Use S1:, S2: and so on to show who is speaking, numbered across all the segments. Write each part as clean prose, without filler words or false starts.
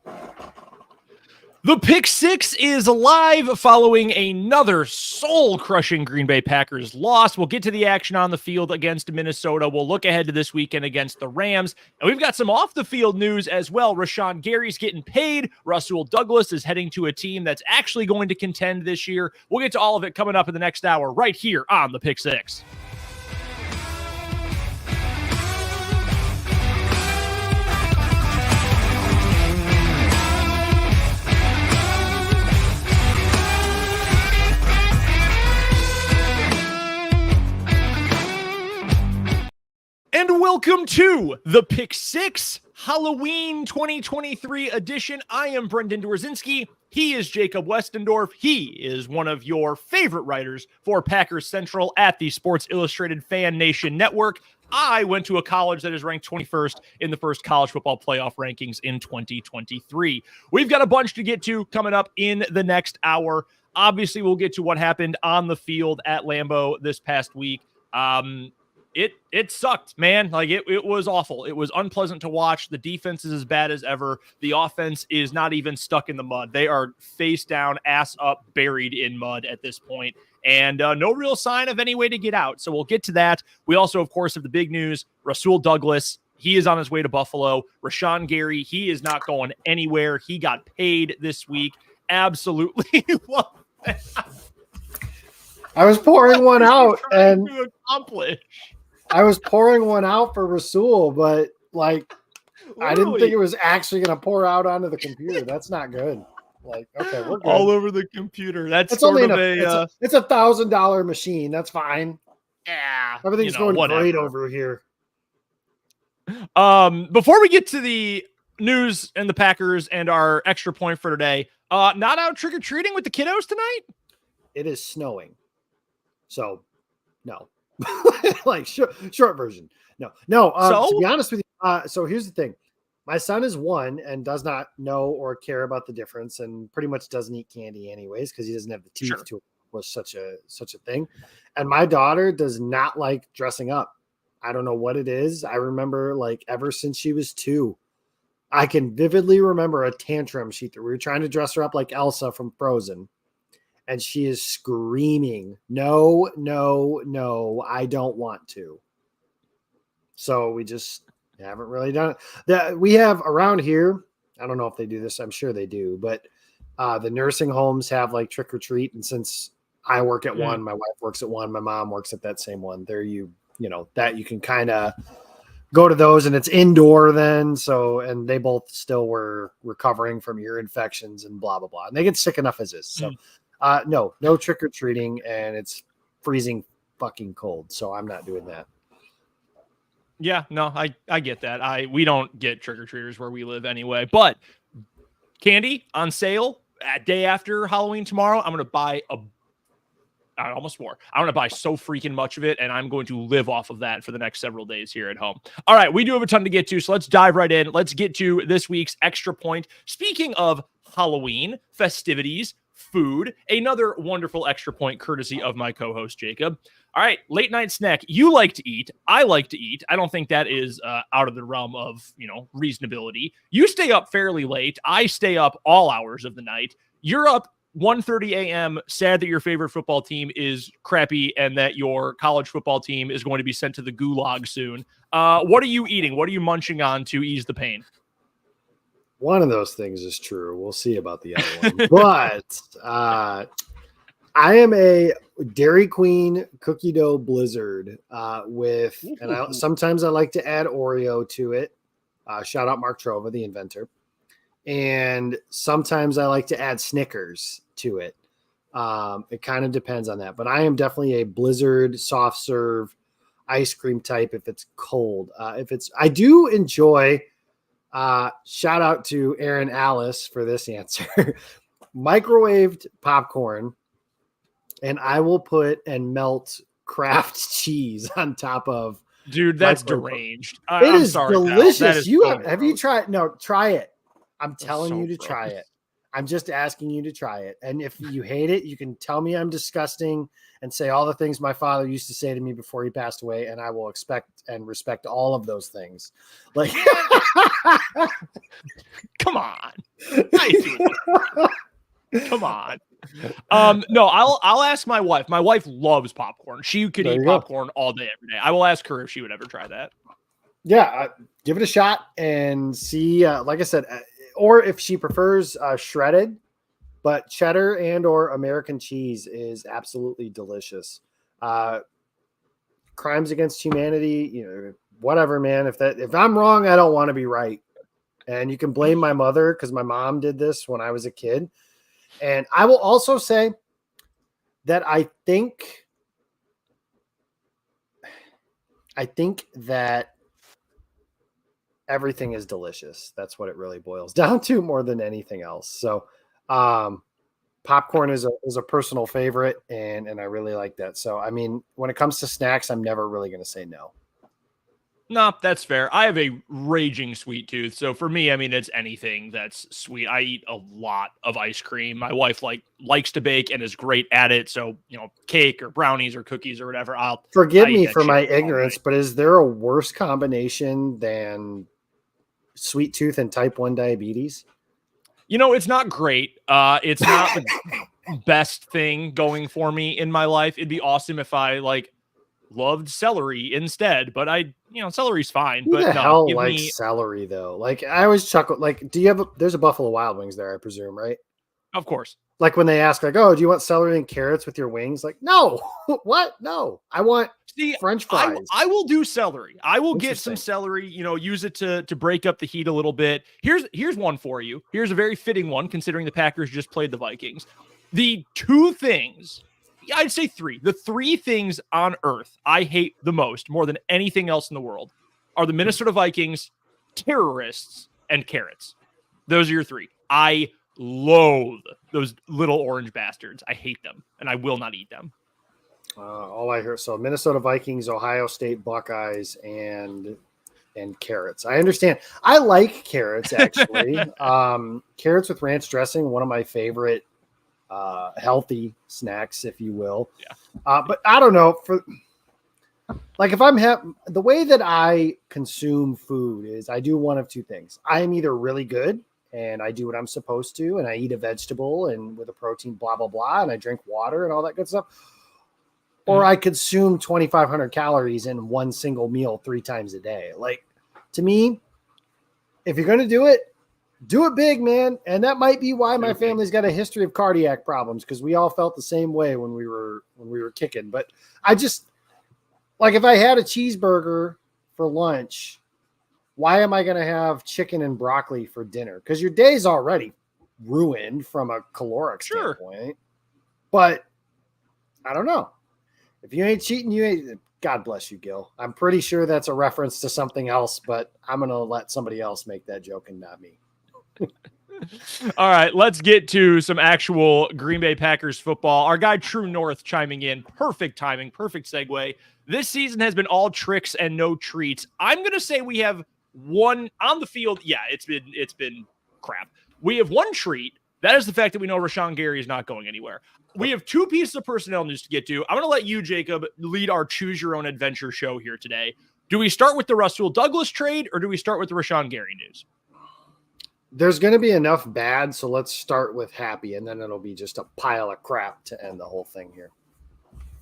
S1: The Pick Six is live following another soul-crushing Green Bay Packers loss. We'll get to the action on the field against Minnesota. We'll look ahead to this weekend against the Rams. And we've got some off-the-field news as well. Rashan Gary's getting paid. Rasul Douglas is heading to a team that's actually going to contend this year. We'll get to all of it coming up in the next hour right here on The Pick Six. And welcome to the Pick Six Halloween 2023 edition. I am Brendan Dworzinski. He is Jacob Westendorf. He is one of your favorite writers for Packers Central at the Sports Illustrated Fan Nation Network. I went to a college that is ranked 21st in the first college football playoff rankings in 2023. We've got a bunch to get to coming up in the next hour. Obviously, we'll get to what happened on the field at Lambeau this past week. It sucked, man. Like it was awful. It was unpleasant to watch. The defense is as bad as ever. The offense is not even stuck in the mud. They are face down, ass up, buried in mud at this point, and no real sign of any way to get out. So we'll get to that. We also, of course, have the big news. Rasul Douglas, he is on his way to Buffalo. Rashan Gary, he is not going anywhere. He got paid this week. Absolutely.
S2: I was pouring one out and
S1: to accomplish.
S2: I was pouring one out for Rasul, but like I didn't think it was actually going to pour out onto the computer. That's not good. Like, okay, we're good.
S1: All over the computer. It's
S2: only it's $1,000 machine. That's fine.
S1: Yeah,
S2: everything's going great over here.
S1: Before we get to the news and the Packers and our extra point for today, not out trick or treating with the kiddos tonight.
S2: It is snowing, so no. Like short version. No. To be honest with you, so here's the thing. My son is 1 and does not know or care about the difference, and pretty much doesn't eat candy anyways because he doesn't have the teeth to accomplish such a thing. And my daughter does not like dressing up. I don't know what it is. I remember like ever since she was 2, I can vividly remember a tantrum she threw. We were trying to dress her up like Elsa from Frozen. And she is screaming, no, I don't want to. So we just haven't really done it. That we have around here, I don't know if they do this. I'm sure they do. But the nursing homes have like trick or treat. And since I work at one, my wife works at one, my mom works at that same one. There you that you can kind of go to those, and it's indoor then. So, and they both still were recovering from ear infections and blah, blah, blah. And they get sick enough as is. So. No trick-or-treating, and it's freezing fucking cold, so I'm not doing that.
S1: Yeah, no, I get that. We don't get trick-or-treaters where we live anyway, but candy on sale at day after Halloween tomorrow. I'm going to buy I almost swore. I'm going to buy so freaking much of it, and I'm going to live off of that for the next several days here at home. All right, we do have a ton to get to, so let's dive right in. Let's get to this week's extra point. Speaking of Halloween festivities, food, another wonderful extra point courtesy of my co-host Jacob. All right, late night snack. You like to eat. I like to eat. I don't think that is out of the realm of, reasonability. You stay up fairly late. I stay up all hours of the night. You're up 1:30 a.m. sad that your favorite football team is crappy and that your college football team is going to be sent to the gulag soon. What are you eating? What are you munching on to ease the pain?
S2: One of those things is true. We'll see about the other one. But I am a Dairy Queen cookie dough blizzard sometimes I like to add Oreo to it. Shout out Mark Trova, the inventor. And sometimes I like to add Snickers to it. It kind of depends on that. But I am definitely a blizzard soft serve ice cream type if it's cold. I do enjoy. Shout out to Aaron Alice for this answer. Microwaved popcorn, and I will put and melt Kraft cheese on top of.
S1: Dude, that's deranged.
S2: It is delicious. Have you tried? No, try it. I'm telling you to try it. I'm just asking you to try it. And if you hate it, you can tell me I'm disgusting and say all the things my father used to say to me before he passed away. And I will expect and respect all of those things. Like,
S1: come on. I see what Come on. No, I'll ask my wife. My wife loves popcorn. She could eat popcorn all day, every day. I will ask her if she would ever try that.
S2: Yeah, give it a shot and see. Like I said, or if she prefers shredded, but cheddar and or American cheese is absolutely delicious. Crimes against humanity, whatever, man. If I'm wrong, I don't want to be right. And you can blame my mother because my mom did this when I was a kid. And I will also say that I think that everything is delicious. That's what it really boils down to more than anything else. So popcorn is a personal favorite, and I really like that. So, I mean, when it comes to snacks, I'm never really going to say no.
S1: No, that's fair. I have a raging sweet tooth. So for me, I mean, it's anything that's sweet. I eat a lot of ice cream. My wife likes to bake and is great at it. So, cake or brownies or cookies or whatever.
S2: Forgive me for my ignorance, but is there a worse combination than sweet tooth and type 1 diabetes?
S1: It's not great. It's not the best thing going for me in my life. It'd be awesome if I loved celery instead, but celery's fine.
S2: Who the hell likes celery though? I always chuckle. Do you have there's a Buffalo Wild Wings there, I presume, right?
S1: Of course.
S2: When they ask, oh, do you want celery and carrots with your wings? No. What? No. I want French fries.
S1: I will do celery. I will get some celery, use it to break up the heat a little bit. Here's one for you. Here's a very fitting one, considering the Packers just played the Vikings. The two things, I'd say three. The three things on earth I hate the most, more than anything else in the world, are the Minnesota Vikings, terrorists, and carrots. Those are your three. I loathe those little orange bastards. I hate them, and I will not eat them.
S2: All I hear, so Minnesota Vikings, Ohio State Buckeyes, and carrots. I understand. I like carrots, actually. Carrots with ranch dressing, one of my favorite healthy snacks, if you will. Yeah. But I don't know, if I'm the way that I consume food is I do one of two things. I am either really good and I do what I'm supposed to, and I eat a vegetable and with a protein, blah, blah, blah, and I drink water and all that good stuff. Or I consume 2,500 calories in one single meal 3 times a day. To me, if you're going to do it big, man. And that might be why my family's got a history of cardiac problems, because we all felt the same way when we were kicking. But I just if I had a cheeseburger for lunch, why am I going to have chicken and broccoli for dinner? Because your day's already ruined from a caloric standpoint. But I don't know. If you ain't cheating, you ain't. God bless you, Gil. I'm pretty sure that's a reference to something else, but I'm going to let somebody else make that joke and not me.
S1: All right, let's get to some actual Green Bay Packers football. Our guy True North chiming in. Perfect timing, perfect segue. This season has been all tricks and no treats. I'm going to say we have one on the field. Yeah, it's been crap. We have one treat. That is the fact that we know Rashan Gary is not going anywhere. We have 2 pieces of personnel news to get to. I'm going to let you, Jacob, lead our Choose Your Own Adventure show here today. Do we start with the Rasul Douglas trade, or do we start with the Rashan Gary news?
S2: There's going to be enough bad, so let's start with happy, and then it'll be just a pile of crap to end the whole thing here.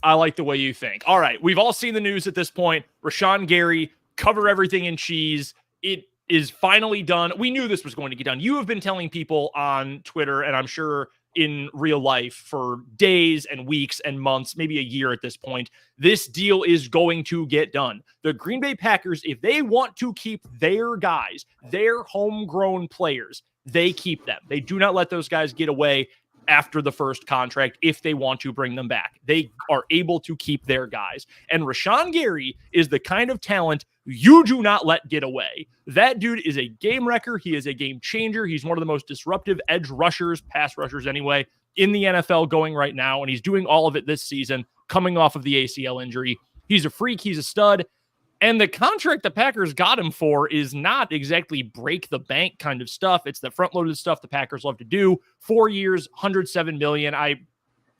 S1: I like the way you think. All right, we've all seen the news at this point. Rashan Gary, cover everything in cheese. It is finally done. We knew this was going to get done. You have been telling people on Twitter, and I'm sure in real life, for days and weeks and months, maybe a year at this point, this deal is going to get done. The Green Bay Packers, if they want to keep their guys, their homegrown players, they keep them. They do not let those guys get away after the first contract if they want to bring them back. They are able to keep their guys. And Rashan Gary is the kind of talent you do not let get away. That dude is a game wrecker. He is a game changer. He's one of the most disruptive edge rushers, pass rushers anyway, in the NFL going right now. And he's doing all of it this season, coming off of the ACL injury. He's a freak. He's a stud. And the contract the Packers got him for is not exactly break the bank kind of stuff. It's the front-loaded stuff the Packers love to do. 4 years, $107 million.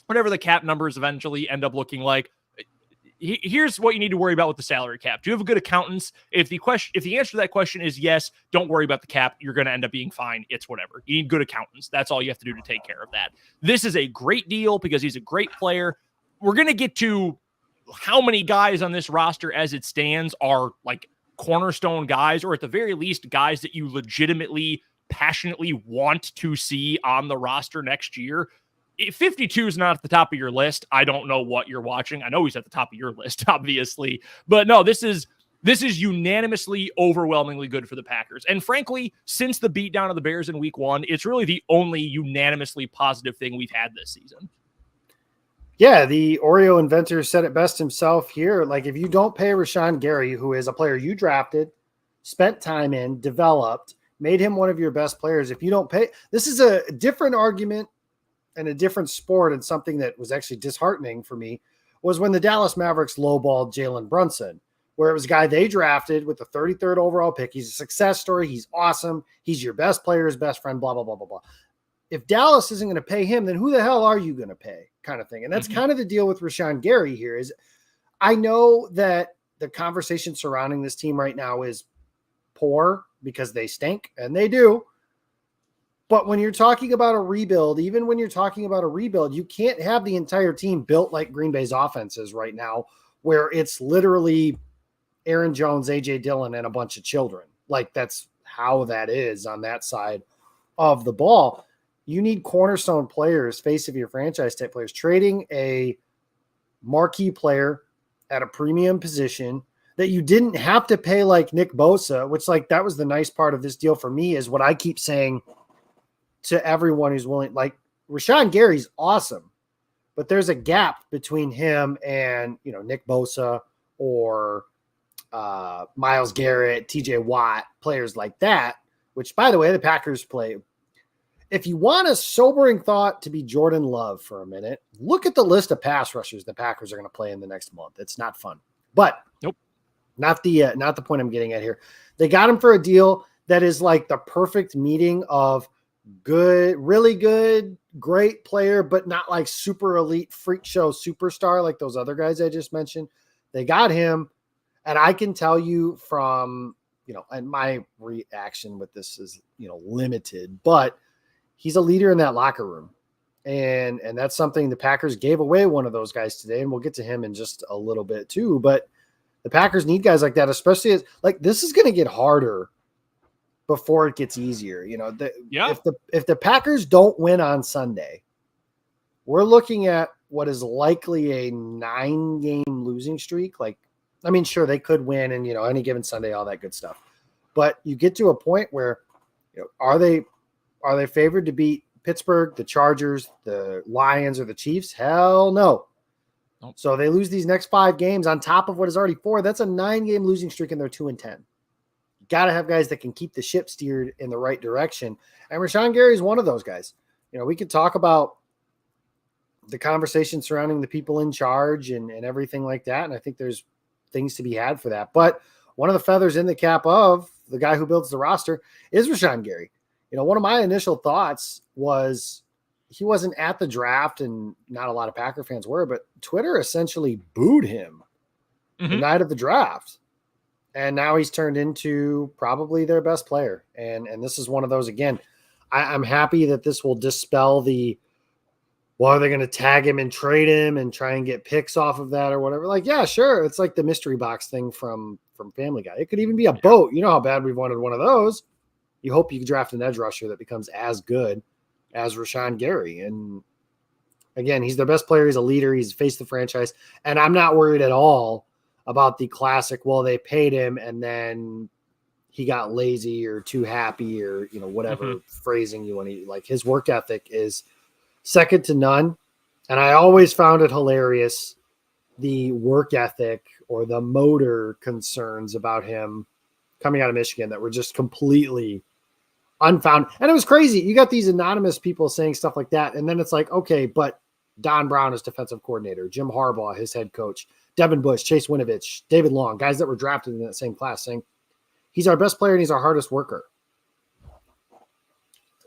S1: Whatever the cap numbers eventually end up looking like, here's what you need to worry about with the salary cap. Do you have a good accountants? If the answer to that question is yes, don't worry about the cap. You're going to end up being fine. It's whatever. You need good accountants. That's all you have to do to take care of that. This is a great deal because he's a great player. We're going to get to how many guys on this roster as it stands are like cornerstone guys, or at the very least guys that you legitimately, passionately want to see on the roster next year. If 52 is not at the top of your list, I don't know what you're watching. I know he's at the top of your list, obviously, but no, this is unanimously, overwhelmingly good for the Packers. And frankly, since the beatdown of the Bears in week 1, it's really the only unanimously positive thing we've had this season.
S2: Yeah, the Oreo inventor said it best himself here. Like, if you don't pay Rashan Gary, who is a player you drafted, spent time in, developed, made him one of your best players, if you don't pay, this is a different argument and a different sport, and something that was actually disheartening for me was when the Dallas Mavericks lowballed Jalen Brunson, where it was a guy they drafted with the 33rd overall pick. He's a success story. He's awesome. He's your best player, his best friend, blah, blah, blah, blah, blah. If Dallas isn't going to pay him, then who the hell are you going to pay, kind of thing? And that's kind of the deal with Rashan Gary here. Is I know that the conversation surrounding this team right now is poor because they stink, and they do. But when you're talking about a rebuild, even when you're talking about a rebuild, you can't have the entire team built like Green Bay's offense is right now, where it's literally Aaron Jones, A.J. Dillon, and a bunch of children. Like, that's how that is on that side of the ball. You need cornerstone players, face of your franchise type players. Trading a marquee player at a premium position that you didn't have to pay like Nick Bosa, which, like, that was the nice part of this deal for me, is what I keep saying to everyone who's willing. Like, Rashan Gary's awesome, but there's a gap between him and, you know, Nick Bosa or Myles Garrett, TJ Watt, players like that, which, by the way, the Packers play. If you want a sobering thought to be Jordan Love for a minute, look at the list of pass rushers the Packers are going to play in the next month. It's not fun, but
S1: nope,
S2: not the point I'm getting at here. They got him for a deal that is like the perfect meeting of good, really good, great player, but not like super elite freak show superstar like those other guys I just mentioned. They got him, and I can tell you from, you know, and my reaction with this is, you know, limited, but he's a leader in that locker room. And that's something the Packers gave away one of those guys today. And we'll get to him in just a little bit too, but the Packers need guys like that, especially as, like, this is going to get harder before it gets easier. You know, if the Packers don't win on Sunday, we're looking at what is likely a 9-game losing streak. Like, I mean, sure, they could win and, you know, any given Sunday, all that good stuff. But you get to a point where, you know, are they favored to beat Pittsburgh, the Chargers, the Lions, or the Chiefs? Hell no. Nope. So they lose these next 5 games on top of what is already 4. That's a 9-game losing streak, and they're 2-10. You got to have guys that can keep the ship steered in the right direction. And Rashan Gary is one of those guys. You know, we could talk about the conversation surrounding the people in charge and everything like that. And I think there's things to be had for that. But one of the feathers in the cap of the guy who builds the roster is Rashan Gary. You know, one of my initial thoughts was he wasn't at the draft, and not a lot of Packer fans were, but Twitter essentially booed him the night of the draft. And now he's turned into probably their best player. And this is one of those, again, I'm happy that this will dispel the, well, are they going to tag him and trade him and try and get picks off of that or whatever? Like, yeah, sure. It's like the mystery box thing from Family Guy. It could even be a boat. You know how bad we've wanted one of those. You hope you can draft an edge rusher that becomes as good as Rashan Gary. And again, he's their best player. He's a leader. He's faced the franchise. And I'm not worried at all about the classic, well, they paid him and then he got lazy or too happy or, you know, whatever phrasing you want to use. Like, his work ethic is second to none. And I always found it hilarious, the work ethic or the motor concerns about him coming out of Michigan that were just completely unfounded. And it was crazy. You got these anonymous people saying stuff like that. And then it's like, okay, but Don Brown is defensive coordinator, Jim Harbaugh, his head coach, Devin Bush, Chase Winovich, David Long, guys that were drafted in that same class, saying he's our best player and he's our hardest worker.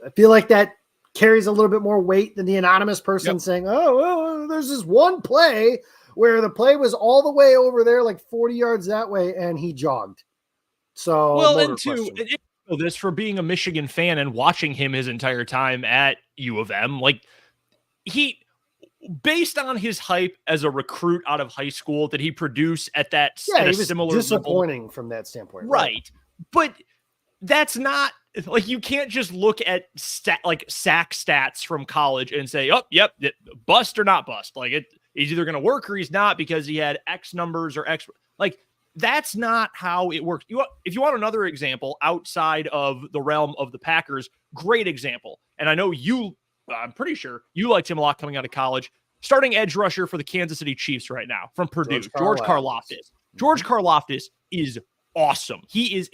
S2: I feel like that carries a little bit more weight than the anonymous person saying, oh, well, there's this one play where the play was all the way over there, like 40 yards that way, and he jogged. So,
S1: well, and two, this for being a Michigan fan and watching him his entire time at U of M, like based on his hype as a recruit out of high school, did he produce at that at a similar
S2: disappointing
S1: level?
S2: From that standpoint,
S1: right? But that's not like you can't just look at sack stats from college and say, oh, yep, bust or not bust. Like he's either going to work or he's not because he had X numbers or X. Like that's not how it works. If you want another example outside of the realm of the Packers, great example. And I know I'm pretty sure you liked him a lot coming out of college. Starting edge rusher for the Kansas City Chiefs right now from Purdue, George Karlaftis. George Karlaftis is awesome. He is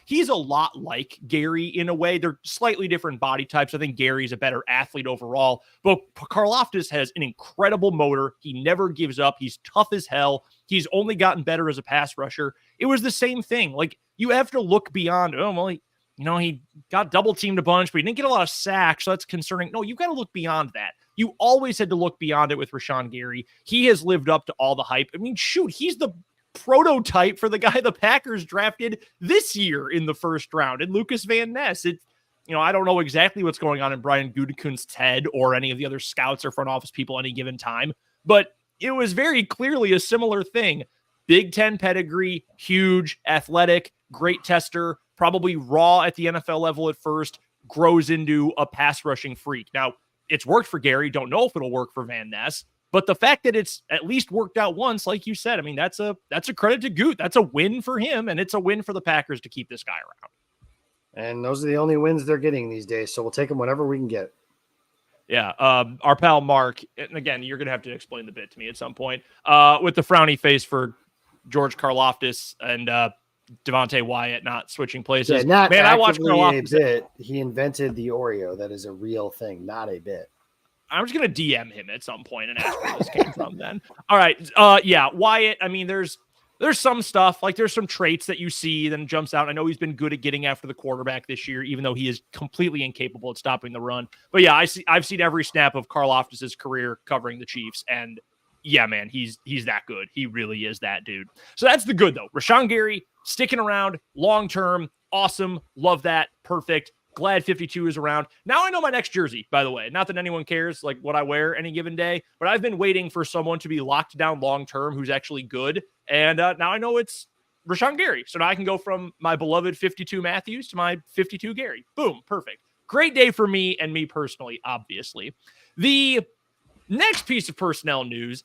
S1: he's a lot like Gary in a way. They're slightly different body types. I think Gary's a better athlete overall, but Karlaftis has an incredible motor. He never gives up. He's tough as hell. He's only gotten better as a pass rusher. It was the same thing. Like you have to look beyond, he got double teamed a bunch, but he didn't get a lot of sacks, so that's concerning. No, you've got to look beyond that. You always had to look beyond it with Rashan Gary. He has lived up to all the hype. I mean, shoot, he's the prototype for the guy the Packers drafted this year in the first round, and Lucas Van Ness. I don't know exactly what's going on in Brian Gutekunst's head or any of the other scouts or front office people any given time, but it was very clearly a similar thing. Big Ten pedigree, huge, athletic, great tester, probably raw at the NFL level at first, grows into a pass rushing freak. Now, it's worked for Gary. Don't know if it'll work for Van Ness, but the fact that it's at least worked out once, like you said, I mean, that's a credit to Goot. That's a win for him, and it's a win for the Packers to keep this guy around.
S2: And those are the only wins they're getting these days, so we'll take them whenever we can get.
S1: Yeah, our pal Mark, and again, you're going to have to explain the bit to me at some point, with the frowny face for George Karlaftis and Devontae Wyatt not switching places.
S2: Yeah,
S1: I watched Karlaftis.
S2: Bit. He invented the Oreo. That is a real thing, not a bit.
S1: I'm just going to DM him at some point and ask where this came from then. All right. Yeah, Wyatt, I mean, there's some stuff, like there's some traits that you see, then jumps out. I know he's been good at getting after the quarterback this year, even though he is completely incapable at stopping the run. But yeah, I've seen every snap of Karlaftis' career covering the Chiefs, and yeah, man, he's that good. He really is that dude. So that's the good, though. Rashan Gary sticking around long-term. Awesome. Love that. Perfect. Glad 52 is around. Now I know my next jersey, by the way. Not that anyone cares like what I wear any given day, but I've been waiting for someone to be locked down long-term who's actually good. And now I know it's Rashan Gary. So now I can go from my beloved 52 Matthews to my 52 Gary. Boom. Perfect. Great day for me and me personally, obviously. The next piece of personnel news,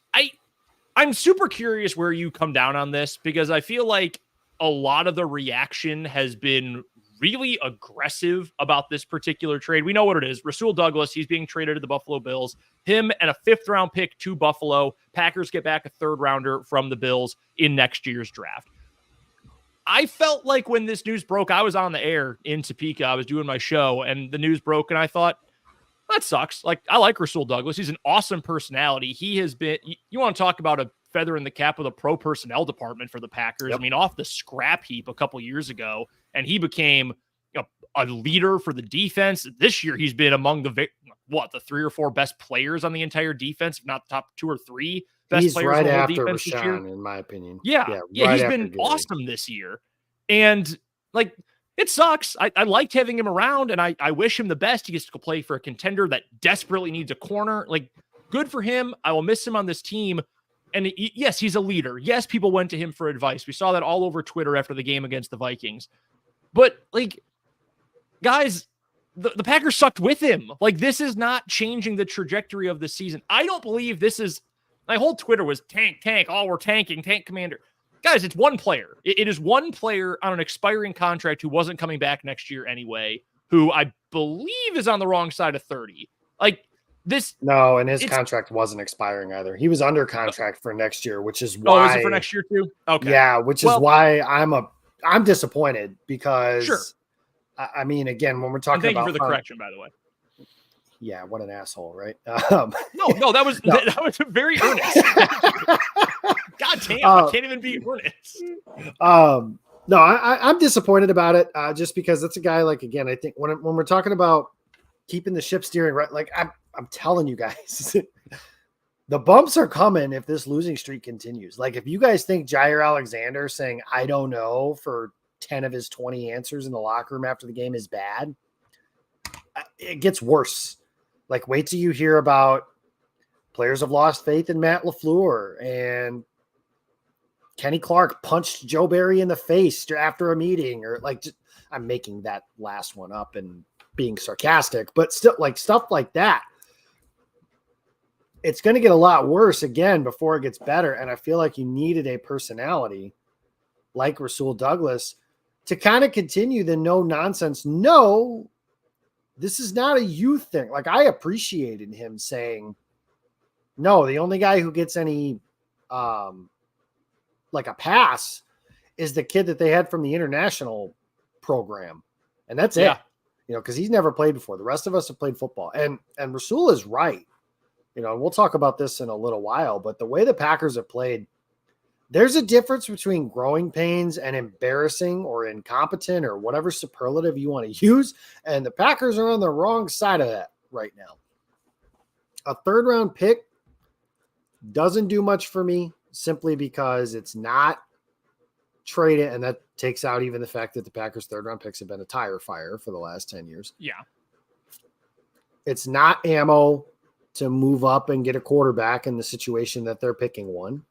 S1: I'm super curious where you come down on this, because I feel like a lot of the reaction has been really aggressive about this particular trade. We know what it is. Rasul Douglas, he's being traded to the Buffalo Bills. Him and a 5th round pick to Buffalo. Packers get back a 3rd rounder from the Bills in next year's draft. I felt like when this news broke, I was on the air in Topeka. I was doing my show and the news broke and I thought, that sucks. Like, I like Rasul Douglas. He's an awesome personality. He has been, you want to talk about a feather in the cap of the pro personnel department for the Packers. Yep. I mean, off the scrap heap a couple years ago, and he became a leader for the defense. This year, he's been among the 3 or 4 best players on the entire defense, if not the top 2 or 3 best
S2: he's
S1: players
S2: right
S1: on the
S2: after
S1: defense this year.
S2: Rashan, in my opinion.
S1: Yeah, he's been awesome this year. And like, it sucks. I liked having him around, and I wish him the best. He gets to go play for a contender that desperately needs a corner. Like, good for him. I will miss him on this team. And yes, he's a leader. Yes, people went to him for advice. We saw that all over Twitter after the game against the Vikings. But, like, guys, the Packers sucked with him. Like, this is not changing the trajectory of the season. I don't believe this is... My whole Twitter was tank. Oh, we're tanking. Tank commander. Guys, it's one player. It is one player on an expiring contract who wasn't coming back next year anyway, who I believe is on the wrong side of 30. Like, this...
S2: No, and his contract wasn't expiring either. He was under contract for next year, which is why...
S1: Oh, is it for next year too? Okay.
S2: Yeah, which is why I'm disappointed, because... Sure. I mean, again, when we're talking about...
S1: Thank you for the correction, by the way.
S2: Yeah, what an asshole, right?
S1: No, that was very earnest. God damn, I can't even be earnest.
S2: No, I'm disappointed about it, just because it's a guy, like, again, I think when we're talking about keeping the ship steering right, like I'm telling you guys, The bumps are coming if this losing streak continues. Like, if you guys think Jair Alexander saying, I don't know, for 10 of his 20 answers in the locker room after the game is bad, it gets worse. Like, wait till you hear about players have lost faith in Matt LaFleur, and Kenny Clark punched Joe Barry in the face after a meeting, or like, I'm making that last one up and being sarcastic, but still, like, stuff like that. It's going to get a lot worse again before it gets better. And I feel like you needed a personality like Rasul Douglas to kind of continue the no nonsense. No, this is not a youth thing. Like, I appreciated him saying, no, the only guy who gets any, like a pass is the kid that they had from the international program. And that's it, cause he's never played before. The rest of us have played football, and Rasul is right. We'll talk about this in a little while, but the way the Packers have played, there's a difference between growing pains and embarrassing or incompetent or whatever superlative you want to use. And the Packers are on the wrong side of that right now. A 3rd round pick doesn't do much for me simply because it's not traded. And that takes out even the fact that the Packers 3rd round picks have been a tire fire for the last 10 years.
S1: Yeah.
S2: It's not ammo to move up and get a quarterback in the situation that they're picking one.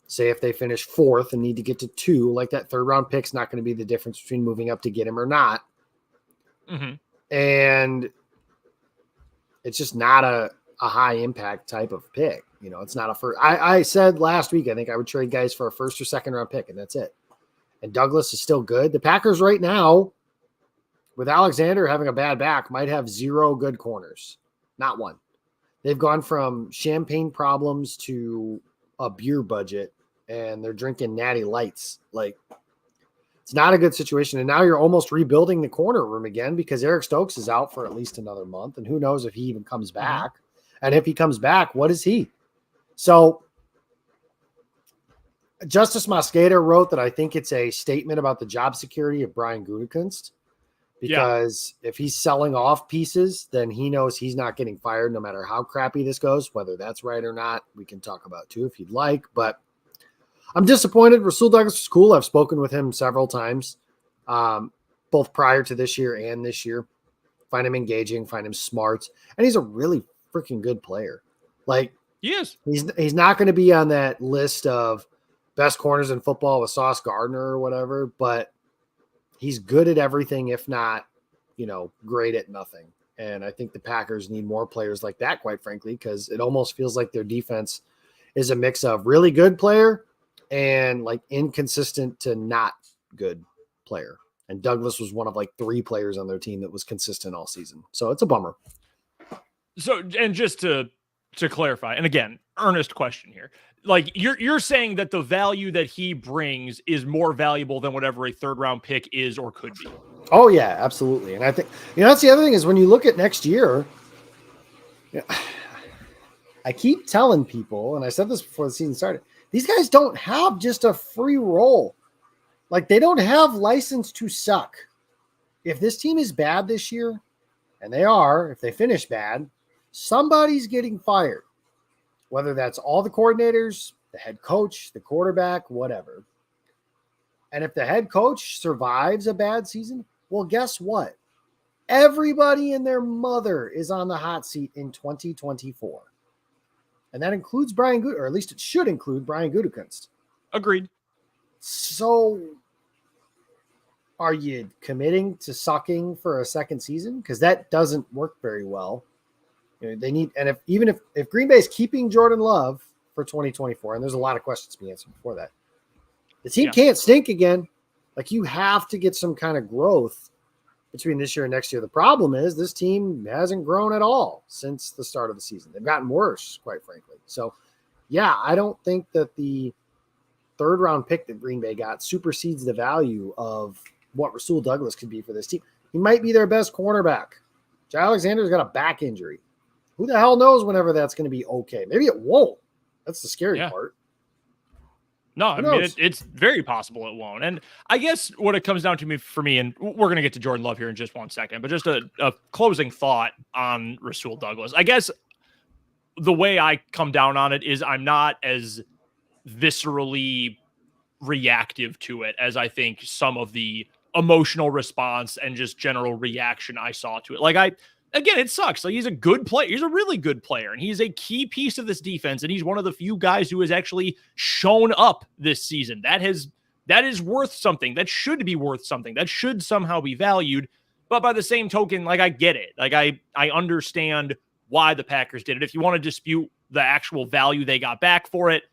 S2: Say if they finish 4th and need to get to 2, like that 3rd round pick's not going to be the difference between moving up to get him or not.
S1: Mm-hmm.
S2: And it's just not a high impact type of pick. It's not a first. I said last week, I think I would trade guys for a 1st or 2nd round pick, and that's it. And Douglas is still good. The Packers right now, with Alexander having a bad back, might have 0 good corners. Not one. They've gone from champagne problems to a beer budget, and they're drinking natty lights. Like, it's not a good situation. And now you're almost rebuilding the corner room again because Eric Stokes is out for at least another month. And who knows if he even comes back. And if he comes back, what is he? So Justice Mosqueda wrote that I think it's a statement about the job security of Brian Gutekunst. Because if he's selling off pieces, then he knows he's not getting fired no matter how crappy this goes. Whether that's right or not, we can talk about too if you'd like. But I'm disappointed. Rasul Douglas was cool. I've spoken with him several times, both prior to this year and this year. Find him engaging, find him smart. And he's a really freaking good player. Like,
S1: he is.
S2: He's not going to be on that list of best corners in football with Sauce Gardner or whatever, but he's good at everything, if not, great at nothing. And I think the Packers need more players like that, quite frankly, because it almost feels like their defense is a mix of really good player and like inconsistent to not good player. And Douglas was one of like 3 players on their team that was consistent all season. So it's a bummer.
S1: So, and just to clarify, and again, earnest question here. Like, you're saying that the value that he brings is more valuable than whatever a 3rd round pick is or could be.
S2: Oh yeah, absolutely. And I think, that's the other thing is when you look at next year, I keep telling people, and I said this before the season started, these guys don't have just a free roll. Like, they don't have license to suck. If this team is bad this year, and they are, if they finish bad, somebody's getting fired. Whether that's all the coordinators, the head coach, the quarterback, whatever. And if the head coach survives a bad season, well, guess what? Everybody and their mother is on the hot seat in 2024. And that includes Brian Gutekunst, or at least it should include Brian Gutekunst.
S1: Agreed.
S2: So are you committing to sucking for a second season? Because that doesn't work very well. They need, and if Green Bay is keeping Jordan Love for 2024, and there's a lot of questions to be answered before that, the team can't stink again. Like, you have to get some kind of growth between this year and next year. The problem is this team hasn't grown at all since the start of the season. They've gotten worse, quite frankly. So, I don't think that the 3rd round pick that Green Bay got supersedes the value of what Rasul Douglas could be for this team. He might be their best cornerback. Jay Alexander's got a back injury. Who the hell knows whenever that's going to be okay? Maybe it won't. That's the scary part.
S1: No, I mean, it's very possible it won't. And I guess what it comes down to for me, and we're going to get to Jordan Love here in just one second, but just a closing thought on Rasul Douglas. I guess the way I come down on it is I'm not as viscerally reactive to it as I think some of the emotional response and just general reaction I saw to it. Like again, it sucks. Like he's a good player. He's a really good player, and he's a key piece of this defense. And he's one of the few guys who has actually shown up this season. That is worth something. That should be worth something. That should somehow be valued. But by the same token, like I get it. Like I understand why the Packers did it. If you want to dispute the actual value they got back for it,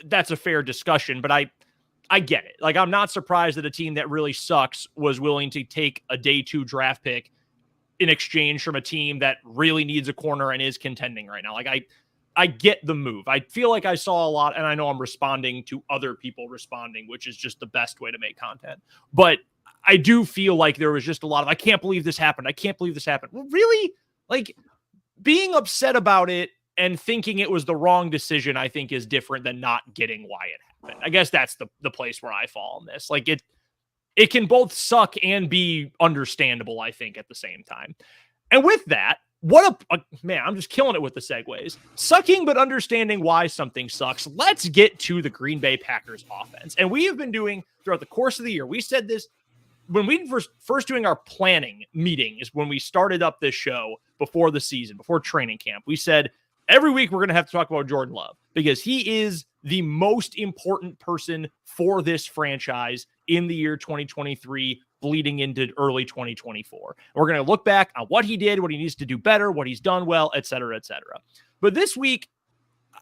S1: that's a fair discussion. But I get it. Like I'm not surprised that a team that really sucks was willing to take a day 2 draft pick in exchange from a team that really needs a corner and is contending right now. Like I get the move. I feel like I saw a lot, and I know I'm responding to other people responding, which is just the best way to make content. But I do feel like there was just a lot of, I can't believe this happened. I can't believe this happened. Well, really? Like being upset about it and thinking it was the wrong decision, I think is different than not getting why it happened. I guess that's the place where I fall on this. Like it can both suck and be understandable, I think, at the same time. And with that, man, I'm just killing it with the segues. Sucking, but understanding why something sucks. Let's get to the Green Bay Packers offense. And we have been doing throughout the course of the year, we said this when we were first doing our planning meeting is when we started up this show before the season, before training camp. We said every week we're going to have to talk about Jordan Love because he is the most important person for this franchise in the year 2023, bleeding into early 2024. We're going to look back on what he did, what he needs to do better, what he's done well, et cetera, et cetera. But this week,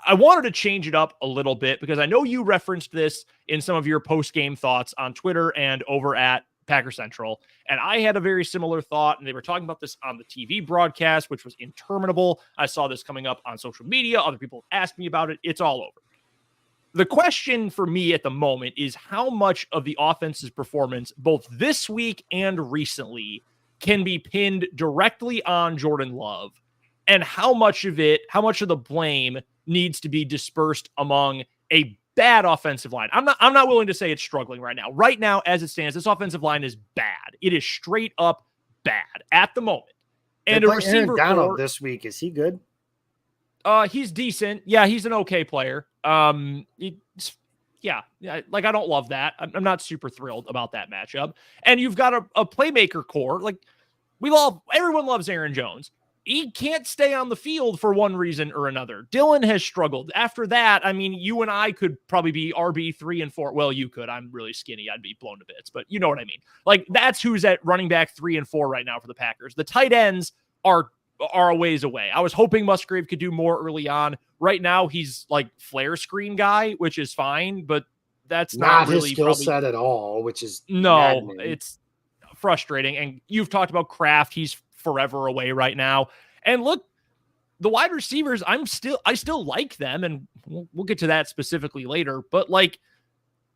S1: I wanted to change it up a little bit because I know you referenced this in some of your post-game thoughts on Twitter and over at Packer Central. And I had a very similar thought, and they were talking about this on the TV broadcast, which was interminable. I saw this coming up on social media. Other people asked me about it. It's all over. The question for me at the moment is how much of the offense's performance, both this week and recently, can be pinned directly on Jordan Love, and how much of the blame needs to be dispersed among a bad offensive line. I'm not willing to say it's struggling right now. Right now, as it stands, this offensive line is bad. It is straight up bad at the moment. And a receiver
S2: Donald this week, is he good?
S1: He's decent. Yeah, he's an okay player. Like I don't love that. I'm not super thrilled about that matchup. And you've got a playmaker core. Like everyone loves Aaron Jones. He can't stay on the field for one reason or another. Dylan has struggled. After that, I mean, you and I could probably be RB 3 and 4. Well, you could. I'm really skinny. I'd be blown to bits, but you know what I mean. Like that's who's at running back 3 and 4 right now for the Packers. The tight ends are a ways away. I was hoping Musgrave could do more early on. Right now, he's like flare screen guy, which is fine, but that's not really
S2: his skill set at all, which is
S1: maddening. It's frustrating. And you've talked about Kraft. He's forever away right now. And look, the wide receivers, I still like them, and we'll get to that specifically later. But like,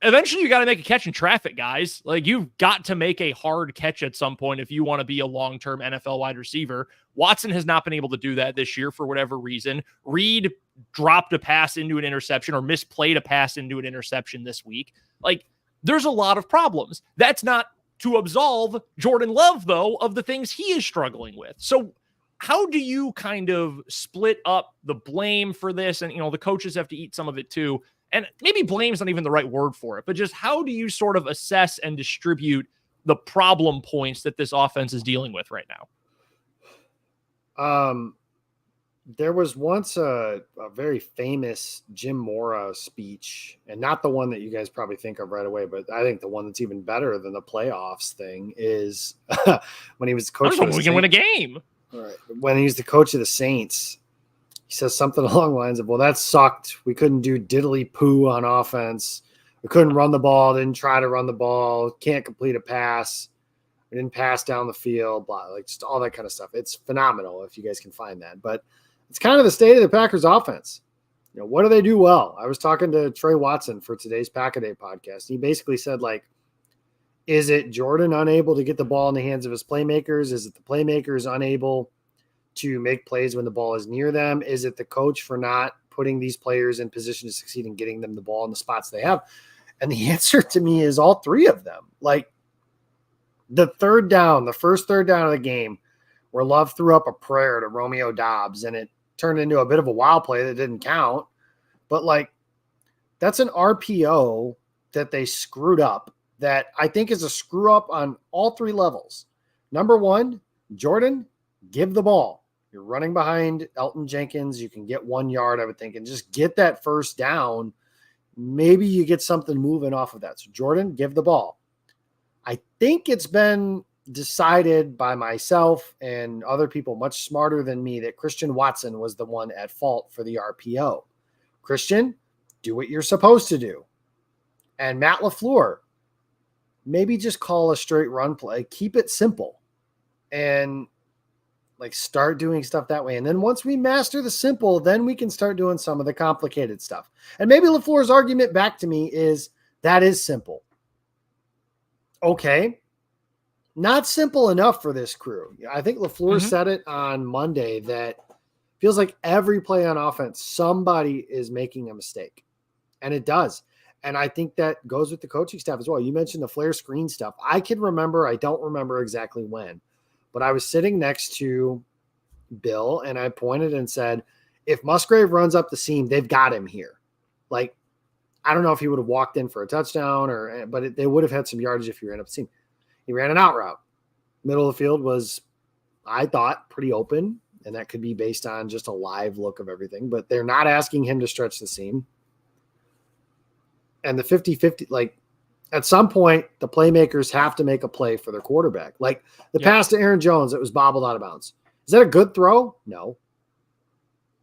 S1: eventually you got to make a catch in traffic, guys. Like you've got to make a hard catch at some point if you want to be a long-term NFL wide receiver. Watson has not been able to do that this year for whatever reason. Reed dropped a pass into an interception or misplayed a pass into an interception this week. Like there's a lot of problems. That's not to absolve Jordan Love, though, of the things he is struggling with. So how do you kind of split up the blame for this? And, the coaches have to eat some of it too. And maybe blame is not even the right word for it, but just how do you sort of assess and distribute the problem points that this offense is dealing with right now?
S2: There was once a very famous Jim Mora speech, and not the one that you guys probably think of right away, but I think the one that's even better than the playoffs thing is when he was coach.
S1: We can win a game.
S2: All right. When he was the coach of the Saints, he says something along the lines of, well, that sucked. We couldn't do diddly poo on offense. We couldn't run the ball, didn't try to run the ball, can't complete a pass. We didn't pass down the field, blah, like just all that kind of stuff. It's phenomenal if you guys can find that. But it's kind of the state of the Packers offense. What do they do well? I was talking to Trey Watson for today's Pack-A-Day podcast. He basically said, like, is it Jordan unable to get the ball in the hands of his playmakers? Is it the playmakers unable to make plays when the ball is near them? Is it the coach for not putting these players in position to succeed and getting them the ball in the spots they have? And the answer to me is all three of them. Like the first third down of the game where Love threw up a prayer to Romeo Dobbs and it turned into a bit of a wild play that didn't count. But like, that's an RPO that they screwed up that I think is a screw up on all three levels. Number one, Jordan, give the ball. You're running behind Elton Jenkins. You can get 1 yard, I would think, and just get that first down. Maybe you get something moving off of that. So Jordan, give the ball. I think it's been decided by myself and other people much smarter than me that Christian Watson was the one at fault for the RPO. Christian, do what you're supposed to do. And Matt LaFleur, maybe just call a straight run play. Keep it simple. And like start doing stuff that way. And then once we master the simple, then we can start doing some of the complicated stuff. And maybe LaFleur's argument back to me is that is simple. Okay. Not simple enough for this crew. I think LaFleur said it on Monday that feels like every play on offense, somebody is making a mistake. And it does. And I think that goes with the coaching staff as well. You mentioned the flare screen stuff. I can remember, I don't remember exactly when, but I was sitting next to Bill and I pointed and said, if Musgrave runs up the seam, they've got him here. Like, I don't know if he would have walked in for a touchdown but they would have had some yardage if he ran up the seam. He ran an out route. Middle of the field was, I thought, pretty open. And that could be based on just a live look of everything, but they're not asking him to stretch the seam. And the 50-50, like at some point, the playmakers have to make a play for their quarterback. Like the pass to Aaron Jones, it was bobbled out of bounds. Is that a good throw? No.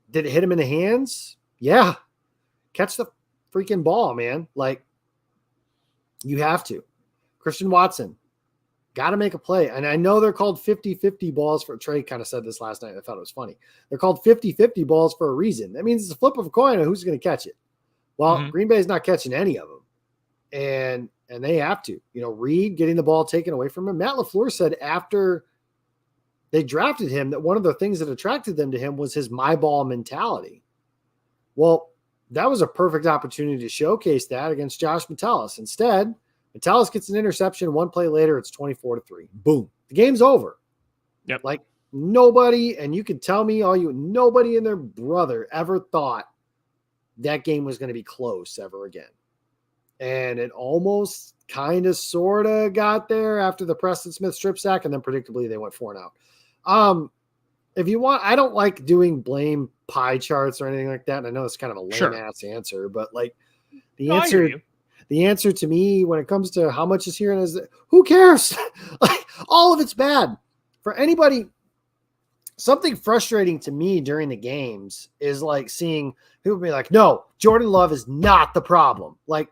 S2: Did it hit him in the hands? Yeah. Catch the freaking ball, man. Like you have to. Christian Watson, got to make a play. And I know they're called 50-50 balls for, Trey kind of said this last night. I thought it was funny. They're called 50-50 balls for a reason. That means it's a flip of a coin on who's going to catch it. Well, Green Bay is not catching any of them. And they have to. You know, Reed getting the ball taken away from him. Matt LaFleur said after they drafted him that one of the things that attracted them to him was his my ball mentality. Well, that was a perfect opportunity to showcase that against Josh Metellus. Instead, Metellus gets an interception. 1 play later, it's 24-3. Boom. The game's over.
S1: Yep.
S2: Like nobody, and you can tell me nobody and their brother ever thought that game was going to be close ever again. And it almost kind of sort of got there after the Preston Smith strip sack, and then predictably they went 4 and out. If you want, I don't like doing blame pie charts or anything like that. And I know it's kind of a lame ass answer, but like the answer to me when it comes to how much is here and is who cares? Like all of it's bad for anybody. Something frustrating to me during the games is like seeing people be like, no, Jordan Love is not the problem. Like,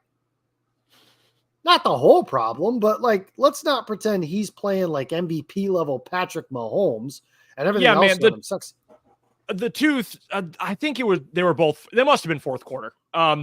S2: not the whole problem, but like, let's not pretend he's playing like MVP level Patrick Mahomes and everything else about him sucks.
S1: The two, I think they must have been fourth quarter,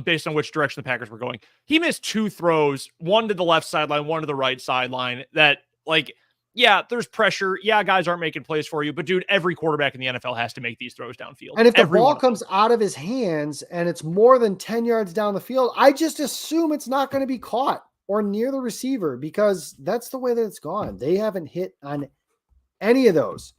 S1: based on which direction the Packers were going. He missed 2 throws, one to the left sideline, one to the right sideline that like, yeah, there's pressure. Yeah, guys aren't making plays for you. But, dude, every quarterback in the NFL has to make these throws downfield.
S2: And if the ball comes out of his hands and it's more than 10 yards down the field, I just assume it's not going to be caught or near the receiver because that's the way that it's gone. They haven't hit on any of those.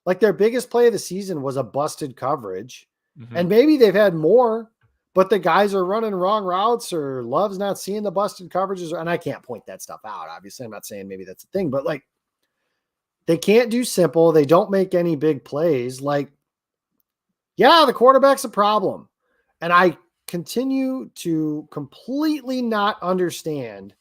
S2: Like their biggest play of the season was a busted coverage. And maybe they've had more, but the guys are running wrong routes or Love's not seeing the busted coverages. And I can't point that stuff out. Obviously, I'm not saying maybe that's a thing, but like, they can't do simple. They don't make any big plays. Like, yeah, the quarterback's a problem. And I continue to completely not understand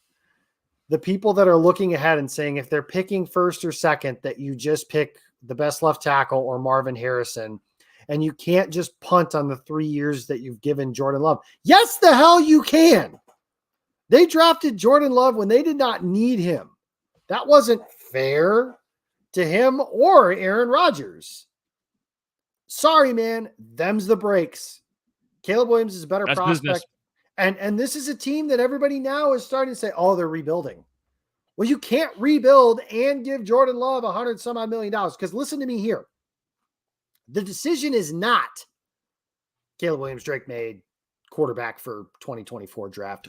S2: the people that are looking ahead and saying if they're picking first or second, that you just pick the best left tackle or Marvin Harrison. And you can't just punt on the 3 years that you've given Jordan Love. Yes, the hell you can. They drafted Jordan Love when they did not need him. That wasn't fair to him or Aaron Rodgers. Sorry, man. Them's the breaks. Caleb Williams is a better prospect. And this is a team that everybody now is starting to say, oh, they're rebuilding. Well, you can't rebuild and give Jordan Love $100 some odd million. Because listen to me here. The decision is not Caleb Williams, Drake May, quarterback for 2024 draft,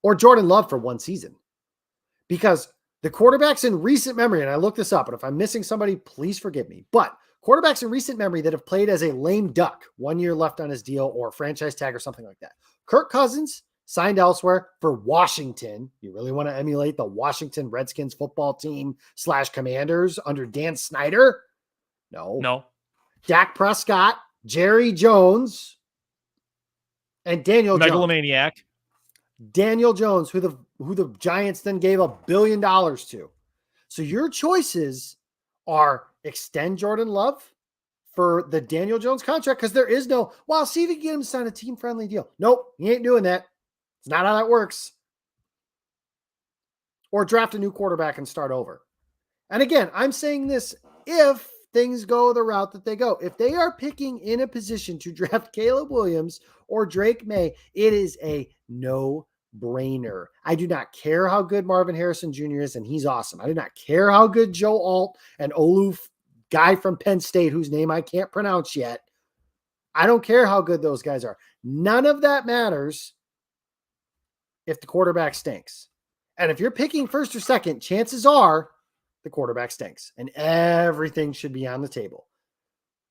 S2: or Jordan Love for 1 season. Because the quarterbacks in recent memory, and I looked this up, and if I'm missing somebody, please forgive me. But Quarterbacks in recent memory that have played as a lame duck, 1 year left on his deal or franchise tag or something like that. Kirk Cousins signed elsewhere for Washington. You really want to emulate the Washington Redskins football team / Commanders under Dan Snyder? No. Dak Prescott, Jerry Jones, and Daniel
S1: Megalomaniac.
S2: Jones. Daniel Jones, who the Giants then gave $1 billion to. So your choices are extend Jordan Love for the Daniel Jones contract because there is no, well, see if you can get him to sign a team-friendly deal. Nope, he ain't doing that. It's not how that works. Or draft a new quarterback and start over. And again, I'm saying this if things go the route that they go. If they are picking in a position to draft Caleb Williams or Drake May, it is a no-brainer. I do not care how good Marvin Harrison Jr. is, and he's awesome. I do not care how good Joe Alt and Olu, guy from Penn State, whose name I can't pronounce yet. I don't care how good those guys are. None of that matters if the quarterback stinks. And if you're picking first or second, chances are the quarterback stinks. And everything should be on the table.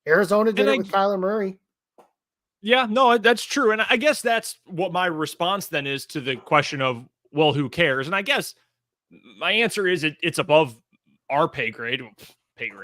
S2: Arizona did it with Kyler Murray.
S1: Yeah, no, that's true. And I guess that's what my response then is to the question of, well, who cares? And I guess my answer is it's above our pay grade.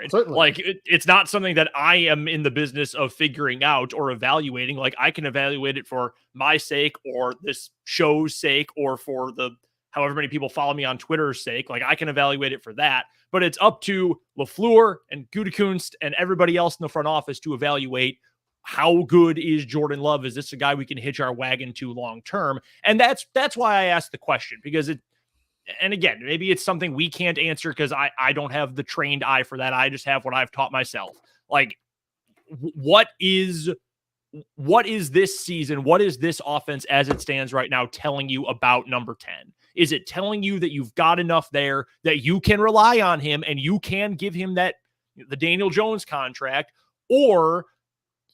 S2: Certainly.
S1: Like it's not something that I am in the business of figuring out or evaluating. Like I can evaluate it for my sake or this show's sake or for the however many people follow me on Twitter's sake. Like I can evaluate it for that, but it's up to LaFleur and Gutekunst and everybody else in the front office to evaluate how good is Jordan Love? Is this a guy we can hitch our wagon to long term? And that's why I asked the question, because and again, maybe it's something we can't answer because I don't have the trained eye for that. I just have what I've taught myself. Like, what is this season? What is this offense as it stands right now telling you about number 10? Is it telling you that you've got enough there that you can rely on him and you can give him the Daniel Jones contract? Or,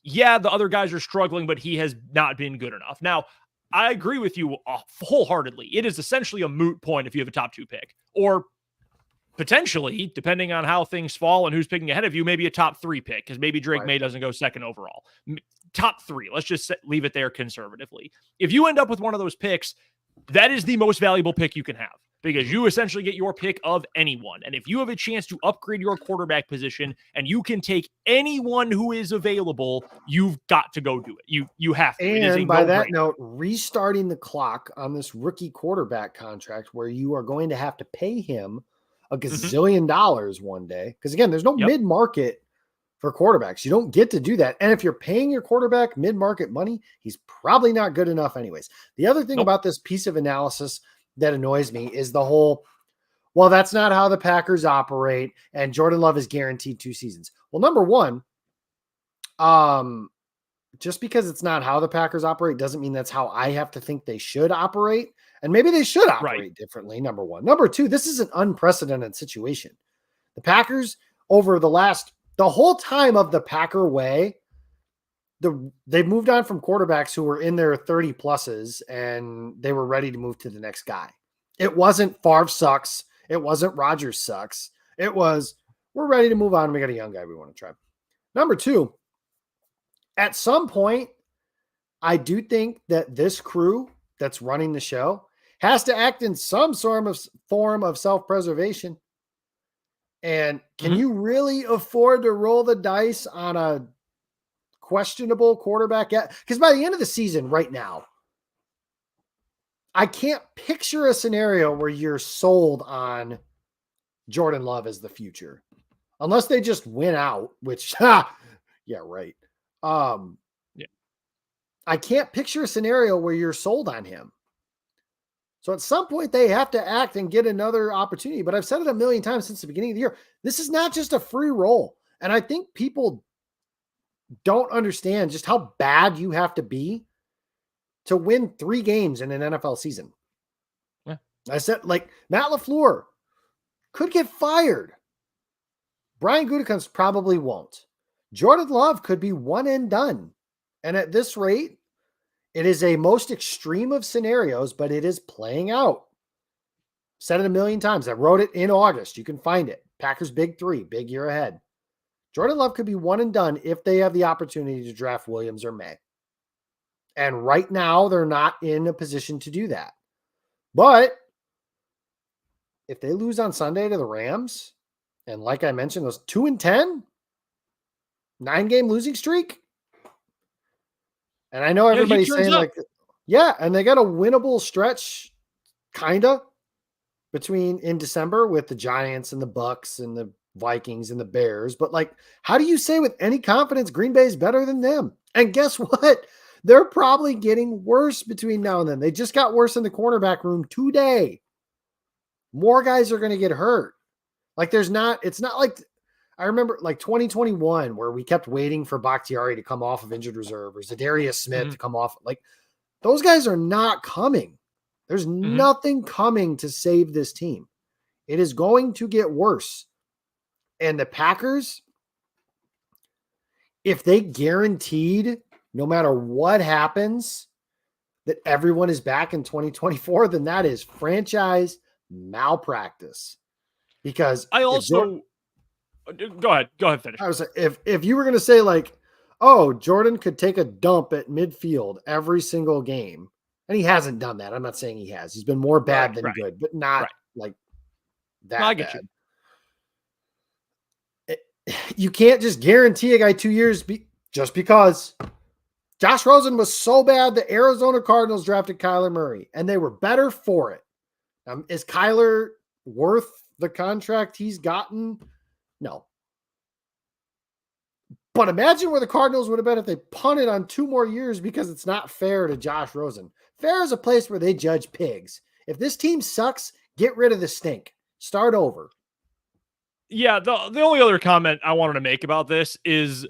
S1: yeah, the other guys are struggling, but he has not been good enough. Now, I agree with you wholeheartedly. It is essentially a moot point if you have a top 2 pick, or potentially, depending on how things fall and who's picking ahead of you, maybe a top 3 pick, because maybe Drake May doesn't go second overall. Top 3, let's just leave it there conservatively. If you end up with one of those picks, that is the most valuable pick you can have, because you essentially get your pick of anyone. And if you have a chance to upgrade your quarterback position and you can take anyone who is available, you've got to go do it. You have to.
S2: And by that note, restarting the clock on this rookie quarterback contract where you are going to have to pay him a gazillion dollars one day. Because again, there's no mid-market for quarterbacks. You don't get to do that. And if you're paying your quarterback mid-market money, he's probably not good enough anyways. The other thing about this piece of analysis that annoys me is the whole, well, that's not how the Packers operate, and Jordan Love is guaranteed 2 seasons. Well, number one, just because it's not how the Packers operate doesn't mean that's how I have to think they should operate. And maybe they should operate differently, number one. Number two, this is an unprecedented situation. The Packers, over the whole time of the Packer way, they've moved on from quarterbacks who were in their 30 pluses and they were ready to move to the next guy. It wasn't Favre sucks. It wasn't Rodgers sucks. It was, we're ready to move on. We got a young guy we want to try. Number two, at some point, I do think that this crew that's running the show has to act in some form of self-preservation. And can you really afford to roll the dice on a questionable quarterback? Because by the end of the season right now, I can't picture a scenario where you're sold on Jordan Love as the future. Unless they just win out, which, yeah, right. I can't picture a scenario where you're sold on him. So at some point they have to act and get another opportunity. But I've said it a million times since the beginning of the year. This is not just a free roll. And I think people don't understand just how bad you have to be to win 3 games in an NFL season.
S1: Yeah.
S2: I said, like, Matt LaFleur could get fired. Brian Gutekunst probably won't. Jordan Love could be one and done. And at this rate, it is a most extreme of scenarios, but it is playing out. Said it a million times. I wrote it in August. You can find it. Packers Big 3, big year ahead. Jordan Love could be one and done if they have the opportunity to draft Williams or May. And right now, they're not in a position to do that. But if they lose on Sunday to the Rams, and like I mentioned, those 2-10, 9-game losing streak. And I know everybody's saying like, yeah, and they got a winnable stretch, kind of, between in December with the Giants and the Bucks and the Vikings and the Bears. But like, how do you say with any confidence Green Bay is better than them? And guess what? They're probably getting worse between now and then. They just got worse in the cornerback room today. More guys are going to get hurt. Like it's not like, I remember like 2021 where we kept waiting for Bakhtiari to come off of injured reserve or Zadarius Smith to come off. Like those guys are not coming. There's nothing coming to save this team. It is going to get worse. And the Packers, if they guaranteed no matter what happens that everyone is back in 2024, then that is franchise malpractice. Because
S1: I also go ahead, finish.
S2: I was like, if you were going to say like, oh, Jordan could take a dump at midfield every single game, and he hasn't done that. I'm not saying he has. He's been more bad than good, but not like that. No, I get bad. You can't just guarantee a guy 2 years just because. Josh Rosen was so bad the Arizona Cardinals drafted Kyler Murray, and they were better for it. Is Kyler worth the contract he's gotten? No. But imagine where the Cardinals would have been if they punted on 2 more years because it's not fair to Josh Rosen. Fair is a place where they judge pigs. If this team sucks, get rid of the stink. Start over.
S1: Yeah, the only other comment I wanted to make about this is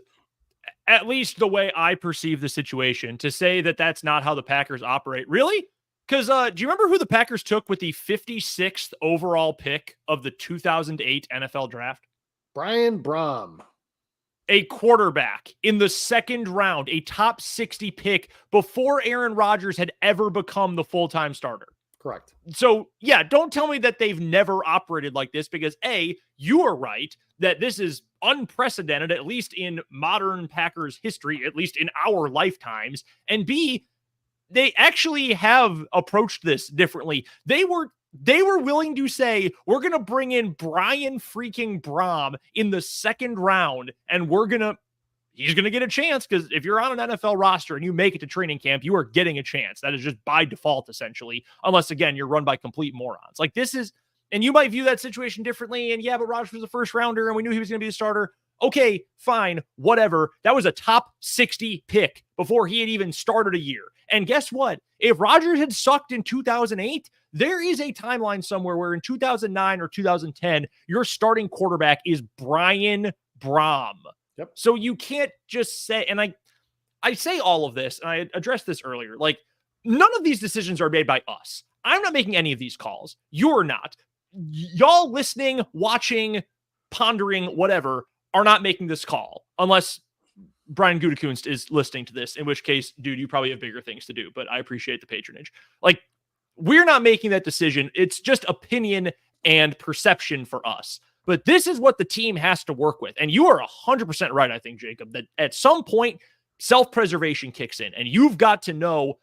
S1: at least the way I perceive the situation, to say that that's not how the Packers operate. Really? Because do you remember who the Packers took with the 56th overall pick of the 2008 NFL draft?
S2: Brian Brom.
S1: A quarterback in the second round, a top 60 pick before Aaron Rodgers had ever become the full-time starter.
S2: Correct.
S1: So, yeah, don't tell me that they've never operated like this because, A, you are right that this is unprecedented, at least in modern Packers history, at least in our lifetimes, and B, they actually have approached this differently. They were willing to say, we're going to bring in Brian freaking Brom in the second round, and he's going to get a chance, because if you're on an NFL roster and you make it to training camp, you are getting a chance. That is just by default, essentially, unless, again, you're run by complete morons. Like this is, and you might view that situation differently, and yeah, but Rodgers was a first rounder, and we knew he was going to be the starter. Okay, fine, whatever. That was a top 60 pick before he had even started a year. And guess what? If Rodgers had sucked in 2008, there is a timeline somewhere where in 2009 or 2010, your starting quarterback is Brian Brom.
S2: Yep.
S1: So you can't just say, and I say all of this, and I addressed this earlier, like none of these decisions are made by us. I'm not making any of these calls. You're not. Y'all listening, watching, pondering, whatever, are not making this call unless Brian Gutekunst is listening to this, in which case, dude, you probably have bigger things to do, but I appreciate the patronage. Like, we're not making that decision. It's just opinion and perception for us. But this is what the team has to work with. And you are 100% right, I think, Jacob, that at some point, self-preservation kicks in. And you've got to know,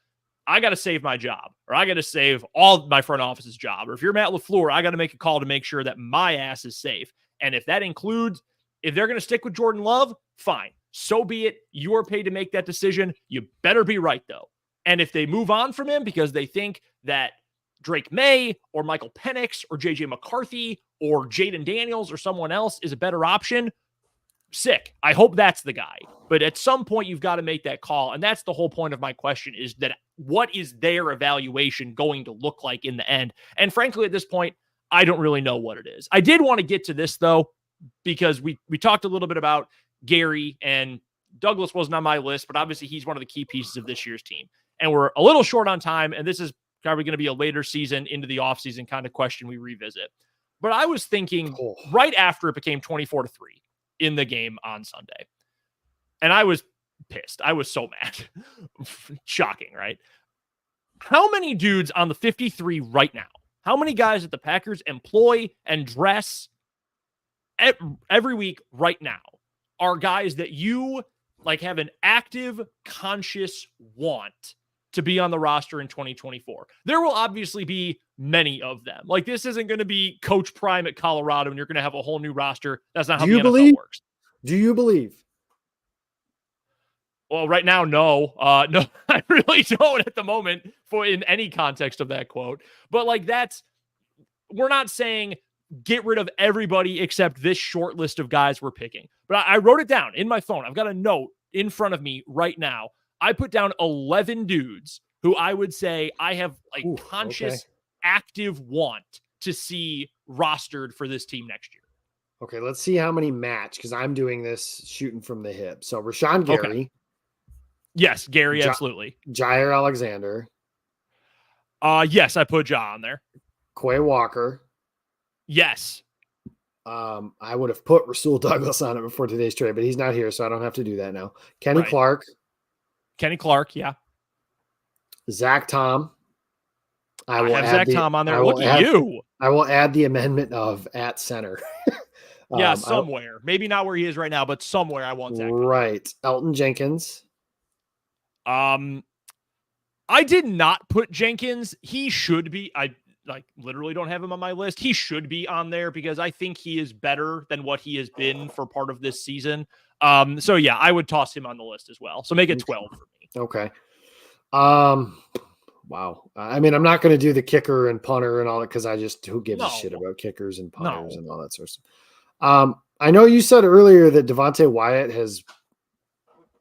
S1: I got to save my job, or I got to save all my front office's job. Or if you're Matt LaFleur, I got to make a call to make sure that my ass is safe. And if that includes, if they're going to stick with Jordan Love, fine. So be it. You are paid to make that decision. You better be right, though. And if they move on from him because they think that Drake May or Michael Penix or JJ McCarthy or Jaden Daniels or someone else is a better option, sick. I hope that's the guy. But at some point, you've got to make that call. And that's the whole point of my question, is that what is their evaluation going to look like in the end? And frankly, at this point, I don't really know what it is. I did want to get to this, though, because we talked a little bit about Gary, and Douglas wasn't on my list, but obviously he's one of the key pieces of this year's team. And we're a little short on time, and this is probably going to be a later season into the offseason kind of question we revisit. But I was thinking right after it became 24-3 in the game on Sunday, and I was pissed. I was so mad. Shocking, right? How many dudes on the 53 right now, how many guys that the Packers employ and dress every week right now are guys that you like have an active, conscious want to be on the roster in 2024. There will obviously be many of them. Like, this isn't going to be Coach Prime at Colorado and you're going to have a whole new roster. That's not how the NFL works.
S2: Do you believe?
S1: Well, right now, no. No, I really don't at the moment for in any context of that quote. But like, we're not saying get rid of everybody except this short list of guys we're picking. But I wrote it down in my phone. I've got a note in front of me right now. I put down 11 dudes who I would say I have like conscious, active want to see rostered for this team next year.
S2: Okay, let's see how many match, because I'm doing this shooting from the hip. So Rashan Gary.
S1: Okay. Yes, Gary, absolutely.
S2: Jair Alexander.
S1: Yes, I put Ja on there.
S2: Quay Walker.
S1: Yes.
S2: I would have put Rasul Douglas on it before today's trade, but he's not here, so I don't have to do that now. Kenny Clark.
S1: Kenny Clark, yeah.
S2: Zach Tom.
S1: I have Zach Tom on there. Look at you.
S2: I will add the amendment of at center.
S1: Yeah, somewhere. Maybe not where he is right now, but somewhere I want Zach Tom.
S2: Right. Elton Jenkins.
S1: I did not put Jenkins. He should be. I literally don't have him on my list. He should be on there because I think he is better than what he has been for part of this season. So yeah, I would toss him on the list as well. So make it 12 for me.
S2: Okay. Wow. I mean, I'm not going to do the kicker and punter and all that because who gives a shit about kickers and punters and all that sort of stuff. I know you said earlier that Devontae Wyatt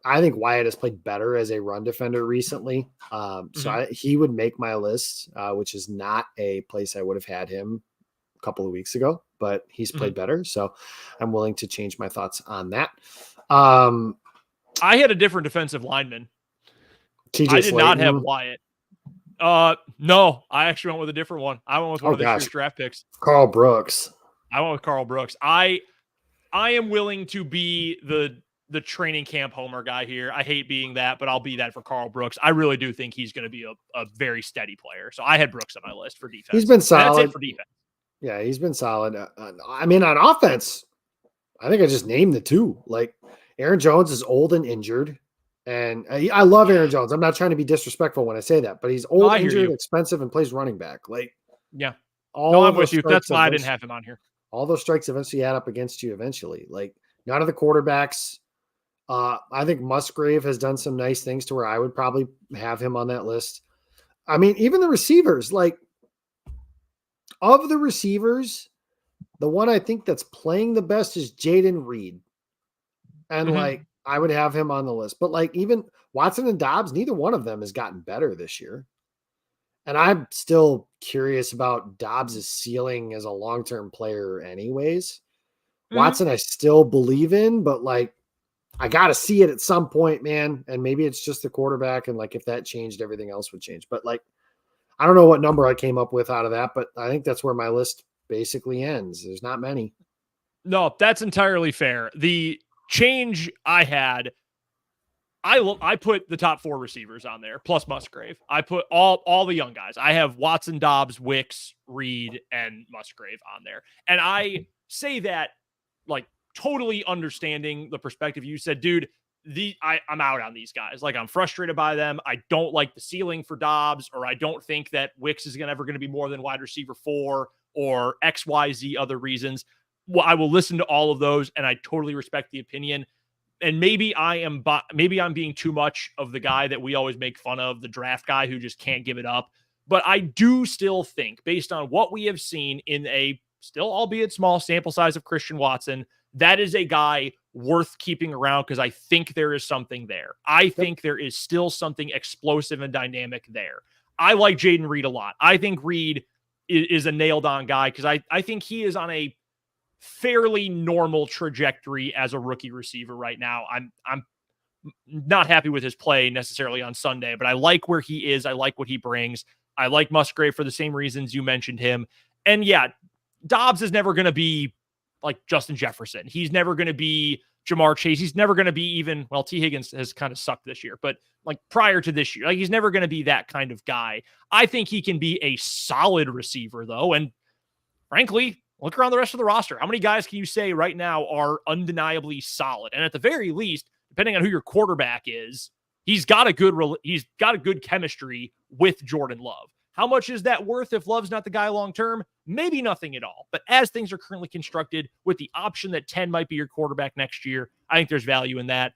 S2: I think Wyatt has played better as a run defender recently. So he would make my list, which is not a place I would have had him a couple of weeks ago, but he's played better. So I'm willing to change my thoughts on that.
S1: I had a different defensive lineman. I did not have Wyatt. No, I actually went with a different one. I went with one of this year's draft picks.
S2: Carl Brooks.
S1: I went with Carl Brooks. I am willing to be the training camp homer guy here. I hate being that, but I'll be that for Carl Brooks. I really do think he's going to be a very steady player. So I had Brooks on my list for defense.
S2: He's been solid.
S1: That's it for defense.
S2: Yeah, he's been solid. I mean, on offense, I think I just named the two. Like, Aaron Jones is old and injured. And I love Aaron Jones. I'm not trying to be disrespectful when I say that, but he's old, injured, expensive, and plays running back. Like,
S1: yeah. I'm with you. That's why I didn't have him on here.
S2: All those strikes eventually add up against you eventually. Like, none of the quarterbacks. I think Musgrave has done some nice things to where I would probably have him on that list. I mean, even the receivers, like, of the receivers, the one I think that's playing the best is Jaden Reed. And like, I would have him on the list, but like even Watson and Dobbs, neither one of them has gotten better this year. And I'm still curious about Dobbs' ceiling as a long-term player anyways. Watson, I still believe in, but like, I got to see it at some point, man. And maybe it's just the quarterback. And like, if that changed, everything else would change. But like, I don't know what number I came up with out of that, but I think that's where my list basically ends. There's not many.
S1: No, that's entirely fair. The change I had, I put the top 4 receivers on there, plus Musgrave. I put all the young guys. I have Watson, Dobbs, Wicks, Reed, and Musgrave on there. And I say that like totally understanding the perspective. You said, dude, I'm out on these guys. Like, I'm frustrated by them. I don't like the ceiling for Dobbs, or I don't think that Wicks is ever going to be more than wide receiver 4 or XYZ other reasons. Well, I will listen to all of those, and I totally respect the opinion. And maybe I'm being too much of the guy that we always make fun of, the draft guy who just can't give it up. But I do still think, based on what we have seen in a still albeit small sample size of Christian Watson, that is a guy worth keeping around because I think there is something there. I think there is still something explosive and dynamic there. I like Jaden Reed a lot. I think Reed is a nailed-on guy because I think he is on a fairly normal trajectory as a rookie receiver right now. I'm not happy with his play necessarily on Sunday, but I like where he is. I like what he brings. I like Musgrave for the same reasons you mentioned him. And yeah, Dobbs is never going to be like Justin Jefferson. He's never going to be Jamar Chase. He's never going to be even, well, T. Higgins has kind of sucked this year, but like prior to this year, like he's never going to be that kind of guy. I think he can be a solid receiver though. And frankly, Look around the rest of the roster. How many guys can you say right now are undeniably solid? And at the very least, depending on who your quarterback is, he's got a good chemistry with Jordan Love. How much is that worth if Love's not the guy long term? Maybe nothing at all. But as things are currently constructed, with the option that 10 might be your quarterback next year, I think there's value in that.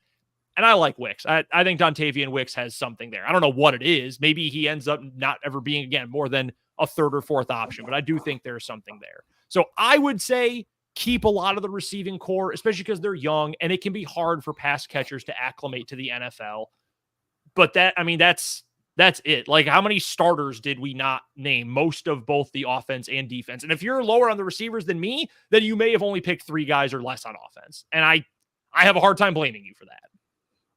S1: And I like Wicks. I think Dontavian Wicks has something there. I don't know what it is. Maybe he ends up not ever being, again, more than a third or fourth option, but I do think there's something there. So I would say keep a lot of the receiving core, especially because they're young, and it can be hard for pass catchers to acclimate to the NFL. But that's it. Like, how many starters did we not name? Most of both the offense and defense. And if you're lower on the receivers than me, then you may have only picked 3 guys or less on offense. And I have a hard time blaming you for that.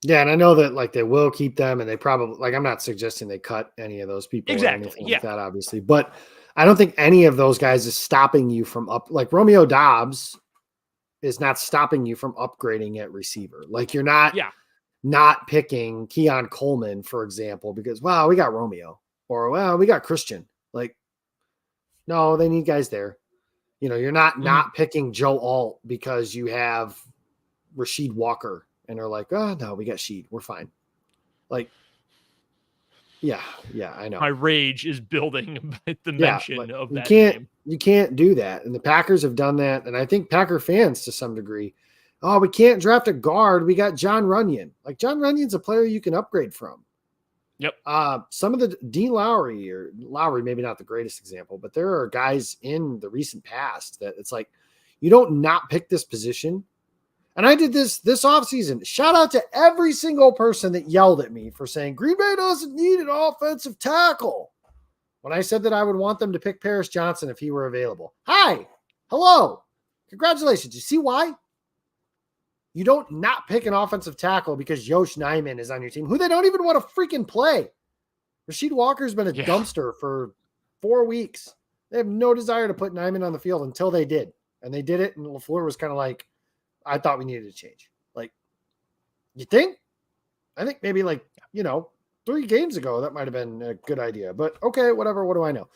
S2: Yeah, and I know that like they will keep them, and they probably, like, I'm not suggesting they cut any of those people or anything like that, obviously, but I don't think any of those guys is stopping you from like Romeo Dobbs is not stopping you from upgrading at receiver. Like, you're not picking Keon Coleman, for example, because, wow, we got Romeo, or, well, we got Christian. Like, no, they need guys there. You know, you're not picking Joe Alt because you have Rasheed Walker. And they're like, oh, no, we got Sheed. We're fine. Like, yeah, I know.
S1: My rage is building at the mention of that
S2: name. You can't do that. And the Packers have done that. And I think Packer fans, to some degree, oh, we can't draft a guard. We got John Runyon. Like, John Runyon's a player you can upgrade from.
S1: Yep.
S2: Some of the Dean Lowry, maybe not the greatest example, but there are guys in the recent past that it's like, you don't not pick this position. And I did this offseason. Shout out to every single person that yelled at me for saying Green Bay doesn't need an offensive tackle when I said that I would want them to pick Paris Johnson if he were available. Hi. Hello. Congratulations. You see why? You don't not pick an offensive tackle because Yosh Nijman is on your team, who they don't even want to freaking play. Rasheed Walker's been a dumpster for 4 weeks. They have no desire to put Nijman on the field until they did. And they did it, and LaFleur was kind of like, I thought we needed to change. Like, you think? I think maybe 3 games ago, that might have been a good idea. But okay, whatever. What do I know?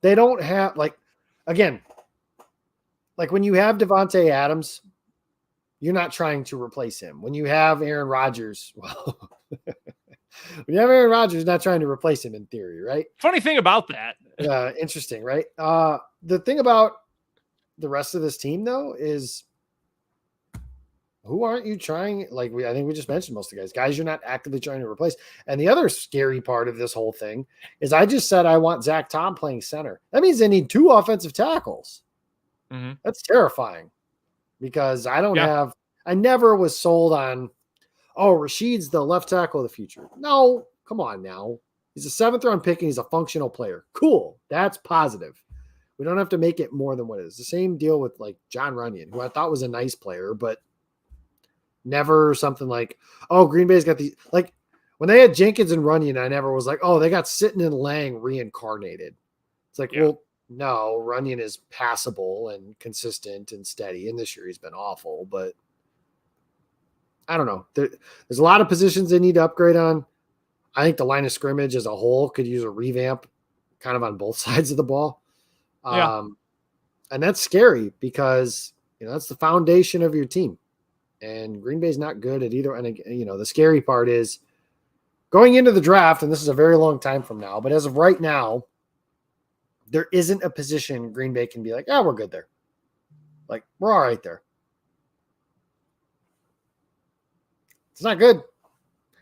S2: They don't have, again, when you have Devontae Adams, you're not trying to replace him. When you have Aaron Rodgers, well, when you have Aaron Rodgers, not trying to replace him in theory, right?
S1: Funny thing about that.
S2: Interesting, right? The thing about the rest of this team, though, is who aren't you trying? I think we just mentioned most of the guys you're not actively trying to replace. And the other scary part of this whole thing is I just said I want Zach Tom playing center. That means they need 2 offensive tackles. Mm-hmm. That's terrifying because I never was sold on, Rasheed's the left tackle of the future. No, come on now. He's a 7th round pick and he's a functional player. Cool. That's positive. We don't have to make it more than what it is. The same deal with John Runyon, who I thought was a nice player, but never something like, Green Bay's got these, when they had Jenkins and Runyon, I never was like, they got Sitton and Lang reincarnated. It's like, well, no, Runyon is passable and consistent and steady. And this year he's been awful, but I don't know. There's a lot of positions they need to upgrade on. I think the line of scrimmage as a whole could use a revamp kind of on both sides of the ball. And that's scary because, that's the foundation of your team. And Green Bay's not good at either. And, the scary part is going into the draft, and this is a very long time from now, but as of right now, there isn't a position Green Bay can be like, we're good there. We're all right there. It's not good.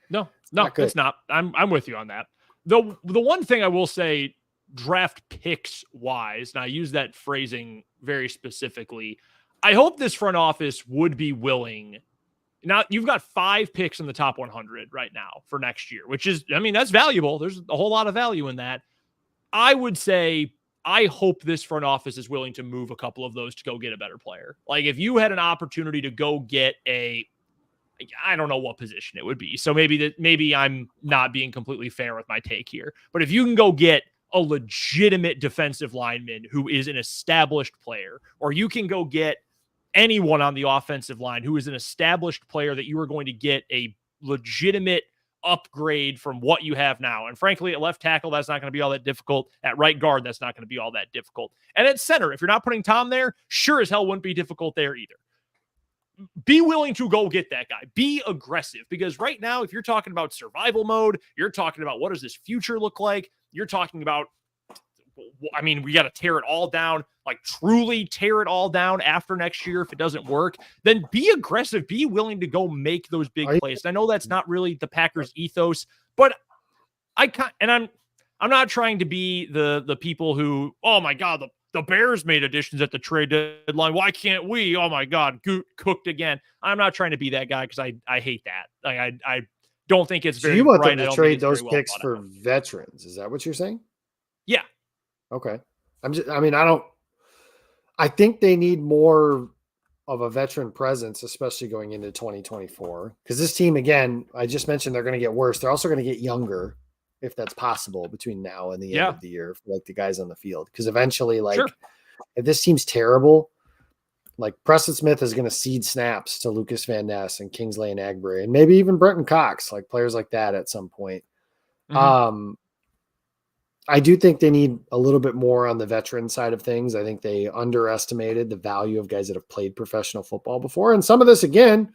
S1: No, it's not. I'm with you on that. The one thing I will say, draft picks wise, and I use that phrasing very specifically, I hope this front office would be willing. Now, you've got 5 picks in the top 100 right now for next year, which is, that's valuable. There's a whole lot of value in that. I would say, I hope this front office is willing to move a couple of those to go get a better player. If you had an opportunity to go get I don't know what position it would be. So maybe I'm not being completely fair with my take here, but if you can go get a legitimate defensive lineman who is an established player, or you can go get anyone on the offensive line who is an established player that you are going to get a legitimate upgrade from what you have now. And frankly, at left tackle, that's not going to be all that difficult. At right guard, that's not going to be all that difficult. And at center, if you're not putting Tom there, sure as hell wouldn't be difficult there either. Be willing to go get that guy. Be aggressive, because right now, if you're talking about survival mode, you're talking about what does this future look like? You're talking about, I mean, we got to tear it all down, like truly tear it all down after next year. If it doesn't work, then be aggressive, be willing to go make those big plays. I know that's not really the Packers ethos, but I can't, and I'm not trying to be the people who, oh my God, the Bears made additions at the trade deadline. Why can't we? Oh my God, cooked again. I'm not trying to be that guy, because I hate that. Like I don't think it's very.
S2: So you want
S1: them
S2: to trade those picks for veterans? Is that what you're saying?
S1: Yeah.
S2: Okay. I think they need more of a veteran presence, especially going into 2024. Because this team, again, I just mentioned they're going to get worse. They're also going to get younger, if that's possible, between now and the end of the year, for like the guys on the field. Because eventually, like, if this team's terrible, like Preston Smith is going to cede snaps to Lucas Van Ness and Kingsley and Agbury, and maybe even Brenton Cox, like players like that at some point. I do think they need a little bit more on the veteran side of things. I think they underestimated the value of guys that have played professional football before. And some of this, again,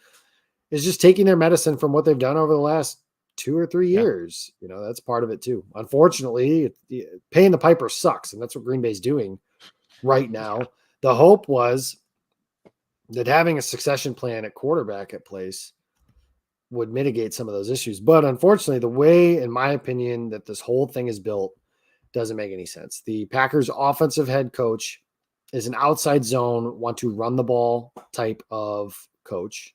S2: is just taking their medicine from what they've done over the last 2 or 3 years. You know, that's part of it too. Unfortunately, paying the piper sucks. And that's what Green Bay's doing right now. The hope was that having a succession plan at quarterback at place would mitigate some of those issues. But unfortunately, the way, in my opinion, that this whole thing is built doesn't make any sense. The Packers offensive head coach is an outside zone, want to run the ball type of coach.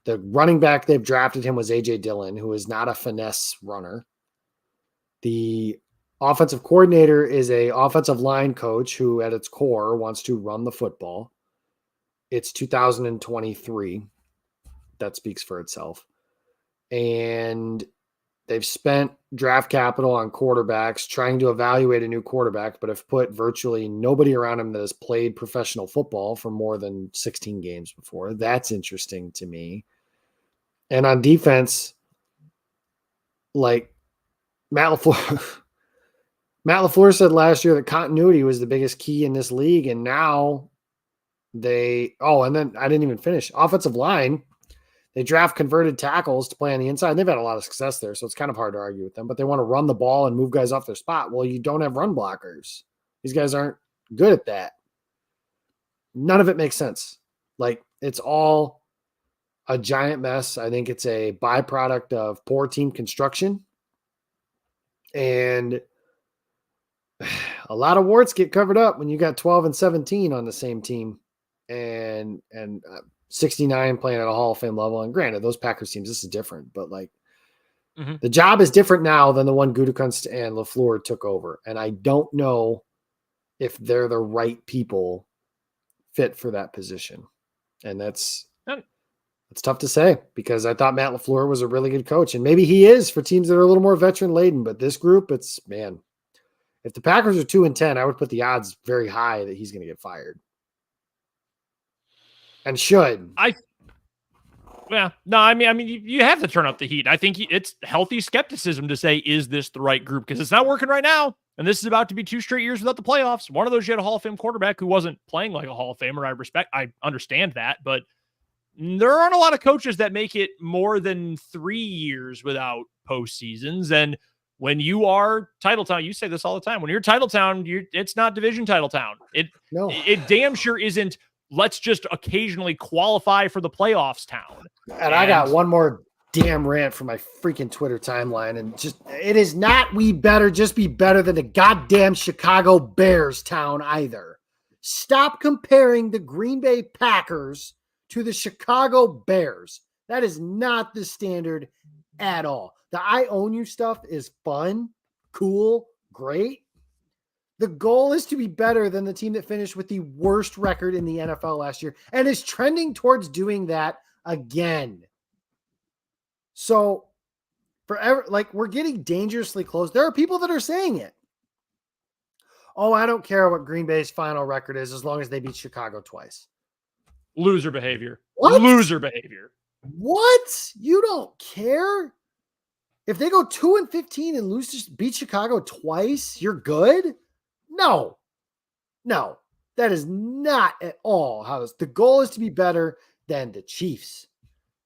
S2: The running back they've drafted him was A.J. Dillon, who is not a finesse runner. The offensive coordinator is a offensive line coach who at its core wants to run the football. It's 2023. That speaks for itself. And they've spent draft capital on quarterbacks trying to evaluate a new quarterback, but have put virtually nobody around him that has played professional football for more than 16 games before. That's interesting to me. And on defense, like Matt LaFleur said last year that continuity was the biggest key in this league. And now and then I didn't even finish. Offensive line, they draft converted tackles to play on the inside. They've had a lot of success there, so it's kind of hard to argue with them. But they want to run the ball and move guys off their spot. Well, you don't have run blockers. These guys aren't good at that. None of it makes sense. Like, it's all a giant mess. I think it's a byproduct of poor team construction. And a lot of warts get covered up when you got 12-17 on the same team. And 69 playing at a Hall of Fame level. And granted, those Packers teams, this is different, but like the job is different now than the one Gutekunst and LaFleur took over. And I don't know if they're the right people fit for that position. And it's tough to say, because I thought Matt LaFleur was a really good coach, and maybe he is for teams that are a little more veteran laden, but this group, if the Packers are 2-10, I would put the odds very high that he's going to get fired. And should.
S1: I mean, you have to turn up the heat. I think it's healthy skepticism to say, is this the right group? Because it's not working right now. And this is about to be 2 straight years without the playoffs. One of those, you had a Hall of Fame quarterback who wasn't playing like a Hall of Famer. I understand that, but there aren't a lot of coaches that make it more than 3 years without postseasons. And when you are title town, you say this all the time, when you're title town, it's not division title town. It damn sure isn't, let's just occasionally qualify for the playoffs town.
S2: And I got one more damn rant for my freaking Twitter timeline. And it is not, we better just be better than the goddamn Chicago Bears town either. Stop comparing the Green Bay Packers to the Chicago Bears. That is not the standard at all. The I own you stuff is fun, cool, great. The goal is to be better than the team that finished with the worst record in the NFL last year and is trending towards doing that again. So forever, like, we're getting dangerously close. There are people that are saying it. Oh, I don't care what Green Bay's final record is as long as they beat Chicago twice.
S1: Loser behavior.
S2: What?
S1: Loser behavior.
S2: What? You don't care? If they go 2-15 and beat Chicago twice, you're good? No, that is not at all how the goal is to be better than the Chiefs,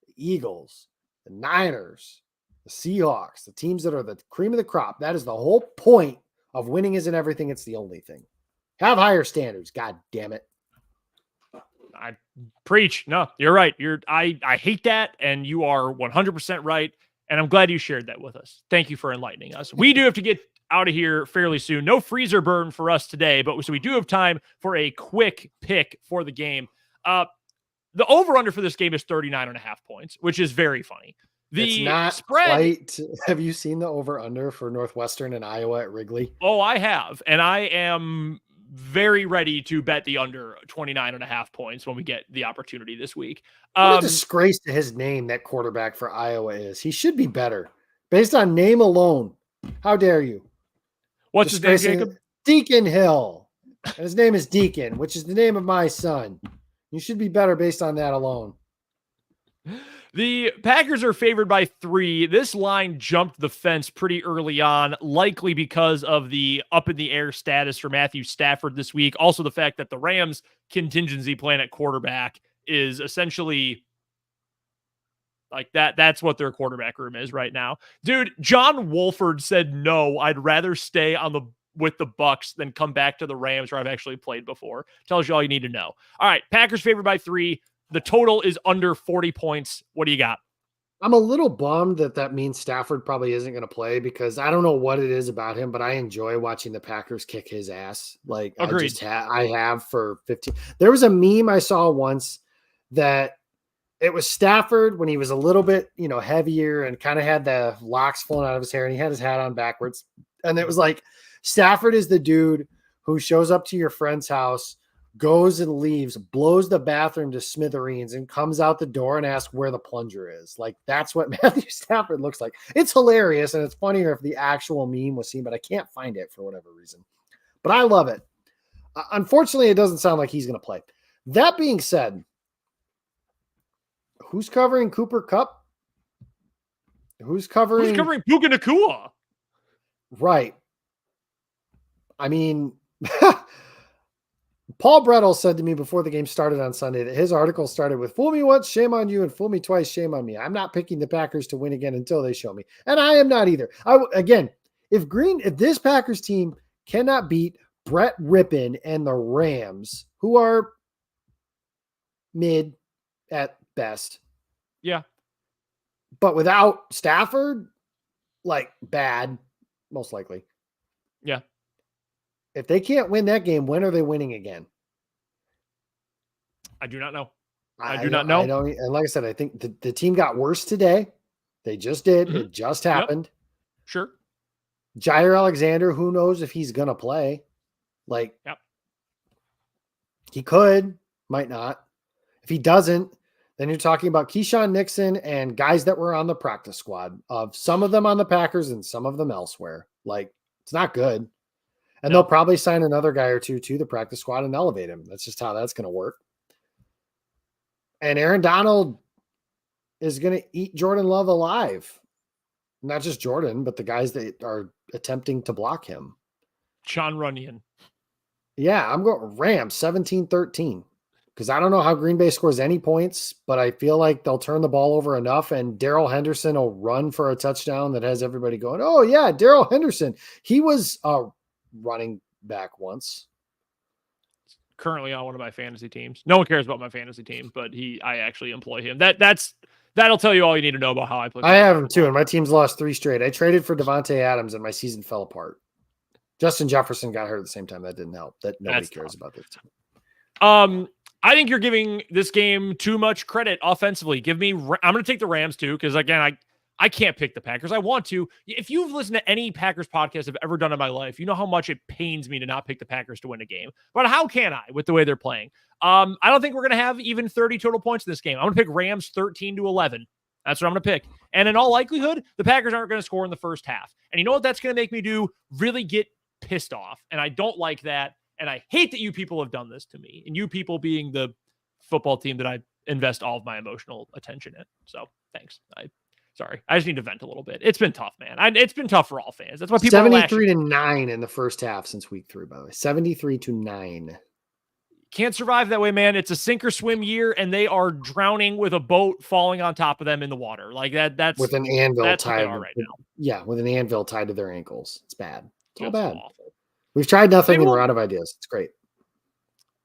S2: the Eagles, the Niners, the Seahawks, the teams that are the cream of the crop. That is the whole point of winning isn't everything. It's the only thing. Have higher standards. God damn it.
S1: I preach. No, you're right. I hate that. And you are 100% right. And I'm glad you shared that with us. Thank you for enlightening us. We do have to get out of here fairly soon. No freezer burn for us today, but so we do have time for a quick pick for the game. The over-under for this game is 39.5 points, which is very funny.
S2: It's not
S1: spread.
S2: Quite, have you seen the over-under for Northwestern and Iowa at Wrigley?
S1: Oh, I have. And I am very ready to bet the under 29.5 points when we get the opportunity this week.
S2: What a disgrace to his name that quarterback for Iowa is. He should be better. Based on name alone. How dare you?
S1: What's his name, Jacob?
S2: Deacon Hill. And his name is Deacon, which is the name of my son. You should be better based on that alone.
S1: The Packers are favored by 3. This line jumped the fence pretty early on, likely because of the up-in-the-air status for Matthew Stafford this week. Also, the fact that the Rams' contingency plan at quarterback is essentially like that. That's what their quarterback room is right now. Dude, John Wolford said, no, I'd rather stay with the Bucks than come back to the Rams where I've actually played before. Tells you all you need to know. All right, Packers favored by 3. The total is under 40 points. What do you got?
S2: I'm a little bummed that means Stafford probably isn't going to play because I don't know what it is about him, but I enjoy watching the Packers kick his ass. Like
S1: agreed.
S2: I have for 15. There was a meme I saw once that it was Stafford when he was a little bit, heavier and kind of had the locks flowing out of his hair and he had his hat on backwards. And it was like, Stafford is the dude who shows up to your friend's house, goes and leaves, blows the bathroom to smithereens, and comes out the door and asks where the plunger is. Like, that's what Matthew Stafford looks like. It's hilarious, and it's funnier if the actual meme was seen, but I can't find it for whatever reason. But I love it. Unfortunately, it doesn't sound like he's going to play. That being said, who's covering Cooper Kupp? Who's covering
S1: Puka Nacua?
S2: Right. I mean, Paul Brettel said to me before the game started on Sunday that his article started with "Fool me once, shame on you, and fool me twice, shame on me." I'm not picking the Packers to win again until they show me, and I am not either. If this Packers team cannot beat Brett Rippon and the Rams, who are mid at best,
S1: yeah,
S2: but without Stafford, like bad, most likely,
S1: yeah.
S2: If they can't win that game, when are they winning again?
S1: I do not know. I do not know.
S2: And like I said, I think the team got worse today. They just did. Mm-hmm. It just happened.
S1: Yep. Sure.
S2: Jair Alexander, who knows if he's going to play? Like,
S1: yep.
S2: He could, might not. If he doesn't, then you're talking about Keyshawn Nixon and guys that were on the practice squad, of some of them on the Packers and some of them elsewhere. Like, it's not good. And they'll probably sign another guy or two to the practice squad and elevate him. That's just how that's going to work. And Aaron Donald is going to eat Jordan Love alive. Not just Jordan, but the guys that are attempting to block him.
S1: Sean Runyon.
S2: Yeah, I'm going Rams 17-13. Because I don't know how Green Bay scores any points, but I feel like they'll turn the ball over enough and Darrell Henderson will run for a touchdown that has everybody going, oh yeah, Darrell Henderson. He was running back once.
S1: Currently on one of my fantasy teams. No one cares about my fantasy team, but I actually employ him. That'll tell you all you need to know about how I play.
S2: I have him too, and my team's lost 3 straight. I traded for Devontae Adams, and my season fell apart. Justin Jefferson got hurt at the same time. That didn't help. That nobody cares about this team.
S1: I think you're giving this game too much credit offensively. I'm going to take the Rams too, because again, I can't pick the Packers. I want to. If you've listened to any Packers podcast I've ever done in my life, you know how much it pains me to not pick the Packers to win a game. But how can I with the way they're playing? I don't think we're going to have even 30 total points in this game. I'm going to pick Rams 13-11. That's what I'm going to pick. And in all likelihood, the Packers aren't going to score in the first half. And you know what that's going to make me do? Really get pissed off. And I don't like that. And I hate that you people have done this to me. And you people being the football team that I invest all of my emotional attention in. So thanks. Sorry, I just need to vent a little bit. It's been tough, man. It's been tough for all fans. That's why people
S2: 73-9 in the first half since week 3, by the way. 73-9.
S1: Can't survive that way, man. It's a sink or swim year, and they are drowning with a boat falling on top of them in the water. Like that's
S2: with an anvil tied
S1: right now.
S2: Yeah, with an anvil tied to their ankles. It's bad. It's all bad.
S1: Awful.
S2: We've tried nothing and we're out of ideas. It's great.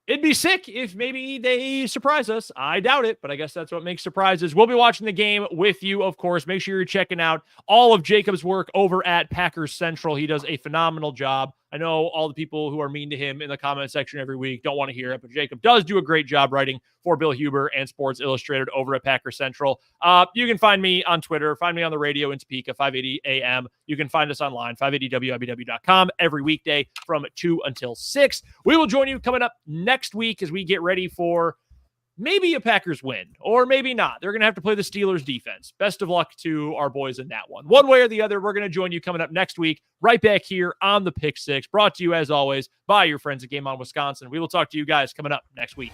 S1: It'd be sick if maybe they surprise us. I doubt it, but I guess that's what makes surprises. We'll be watching the game with you, of course. Make sure you're checking out all of Jacob's work over at Packers Central. He does a phenomenal job. I know all the people who are mean to him in the comment section every week don't want to hear it, but Jacob does do a great job writing for Bill Huber and Sports Illustrated over at Packers Central. You can find me on Twitter, find me on the radio in Topeka, 580 AM. You can find us online, 580WIBW.com, every weekday from 2 until 6. We will join you coming up next week as we get ready for maybe a Packers win, or maybe not. They're going to have to play the Steelers defense. Best of luck to our boys in that one. One way or the other, we're going to join you coming up next week, right back here on the Pick Six, brought to you, as always, by your friends at Game On Wisconsin. We will talk to you guys coming up next week.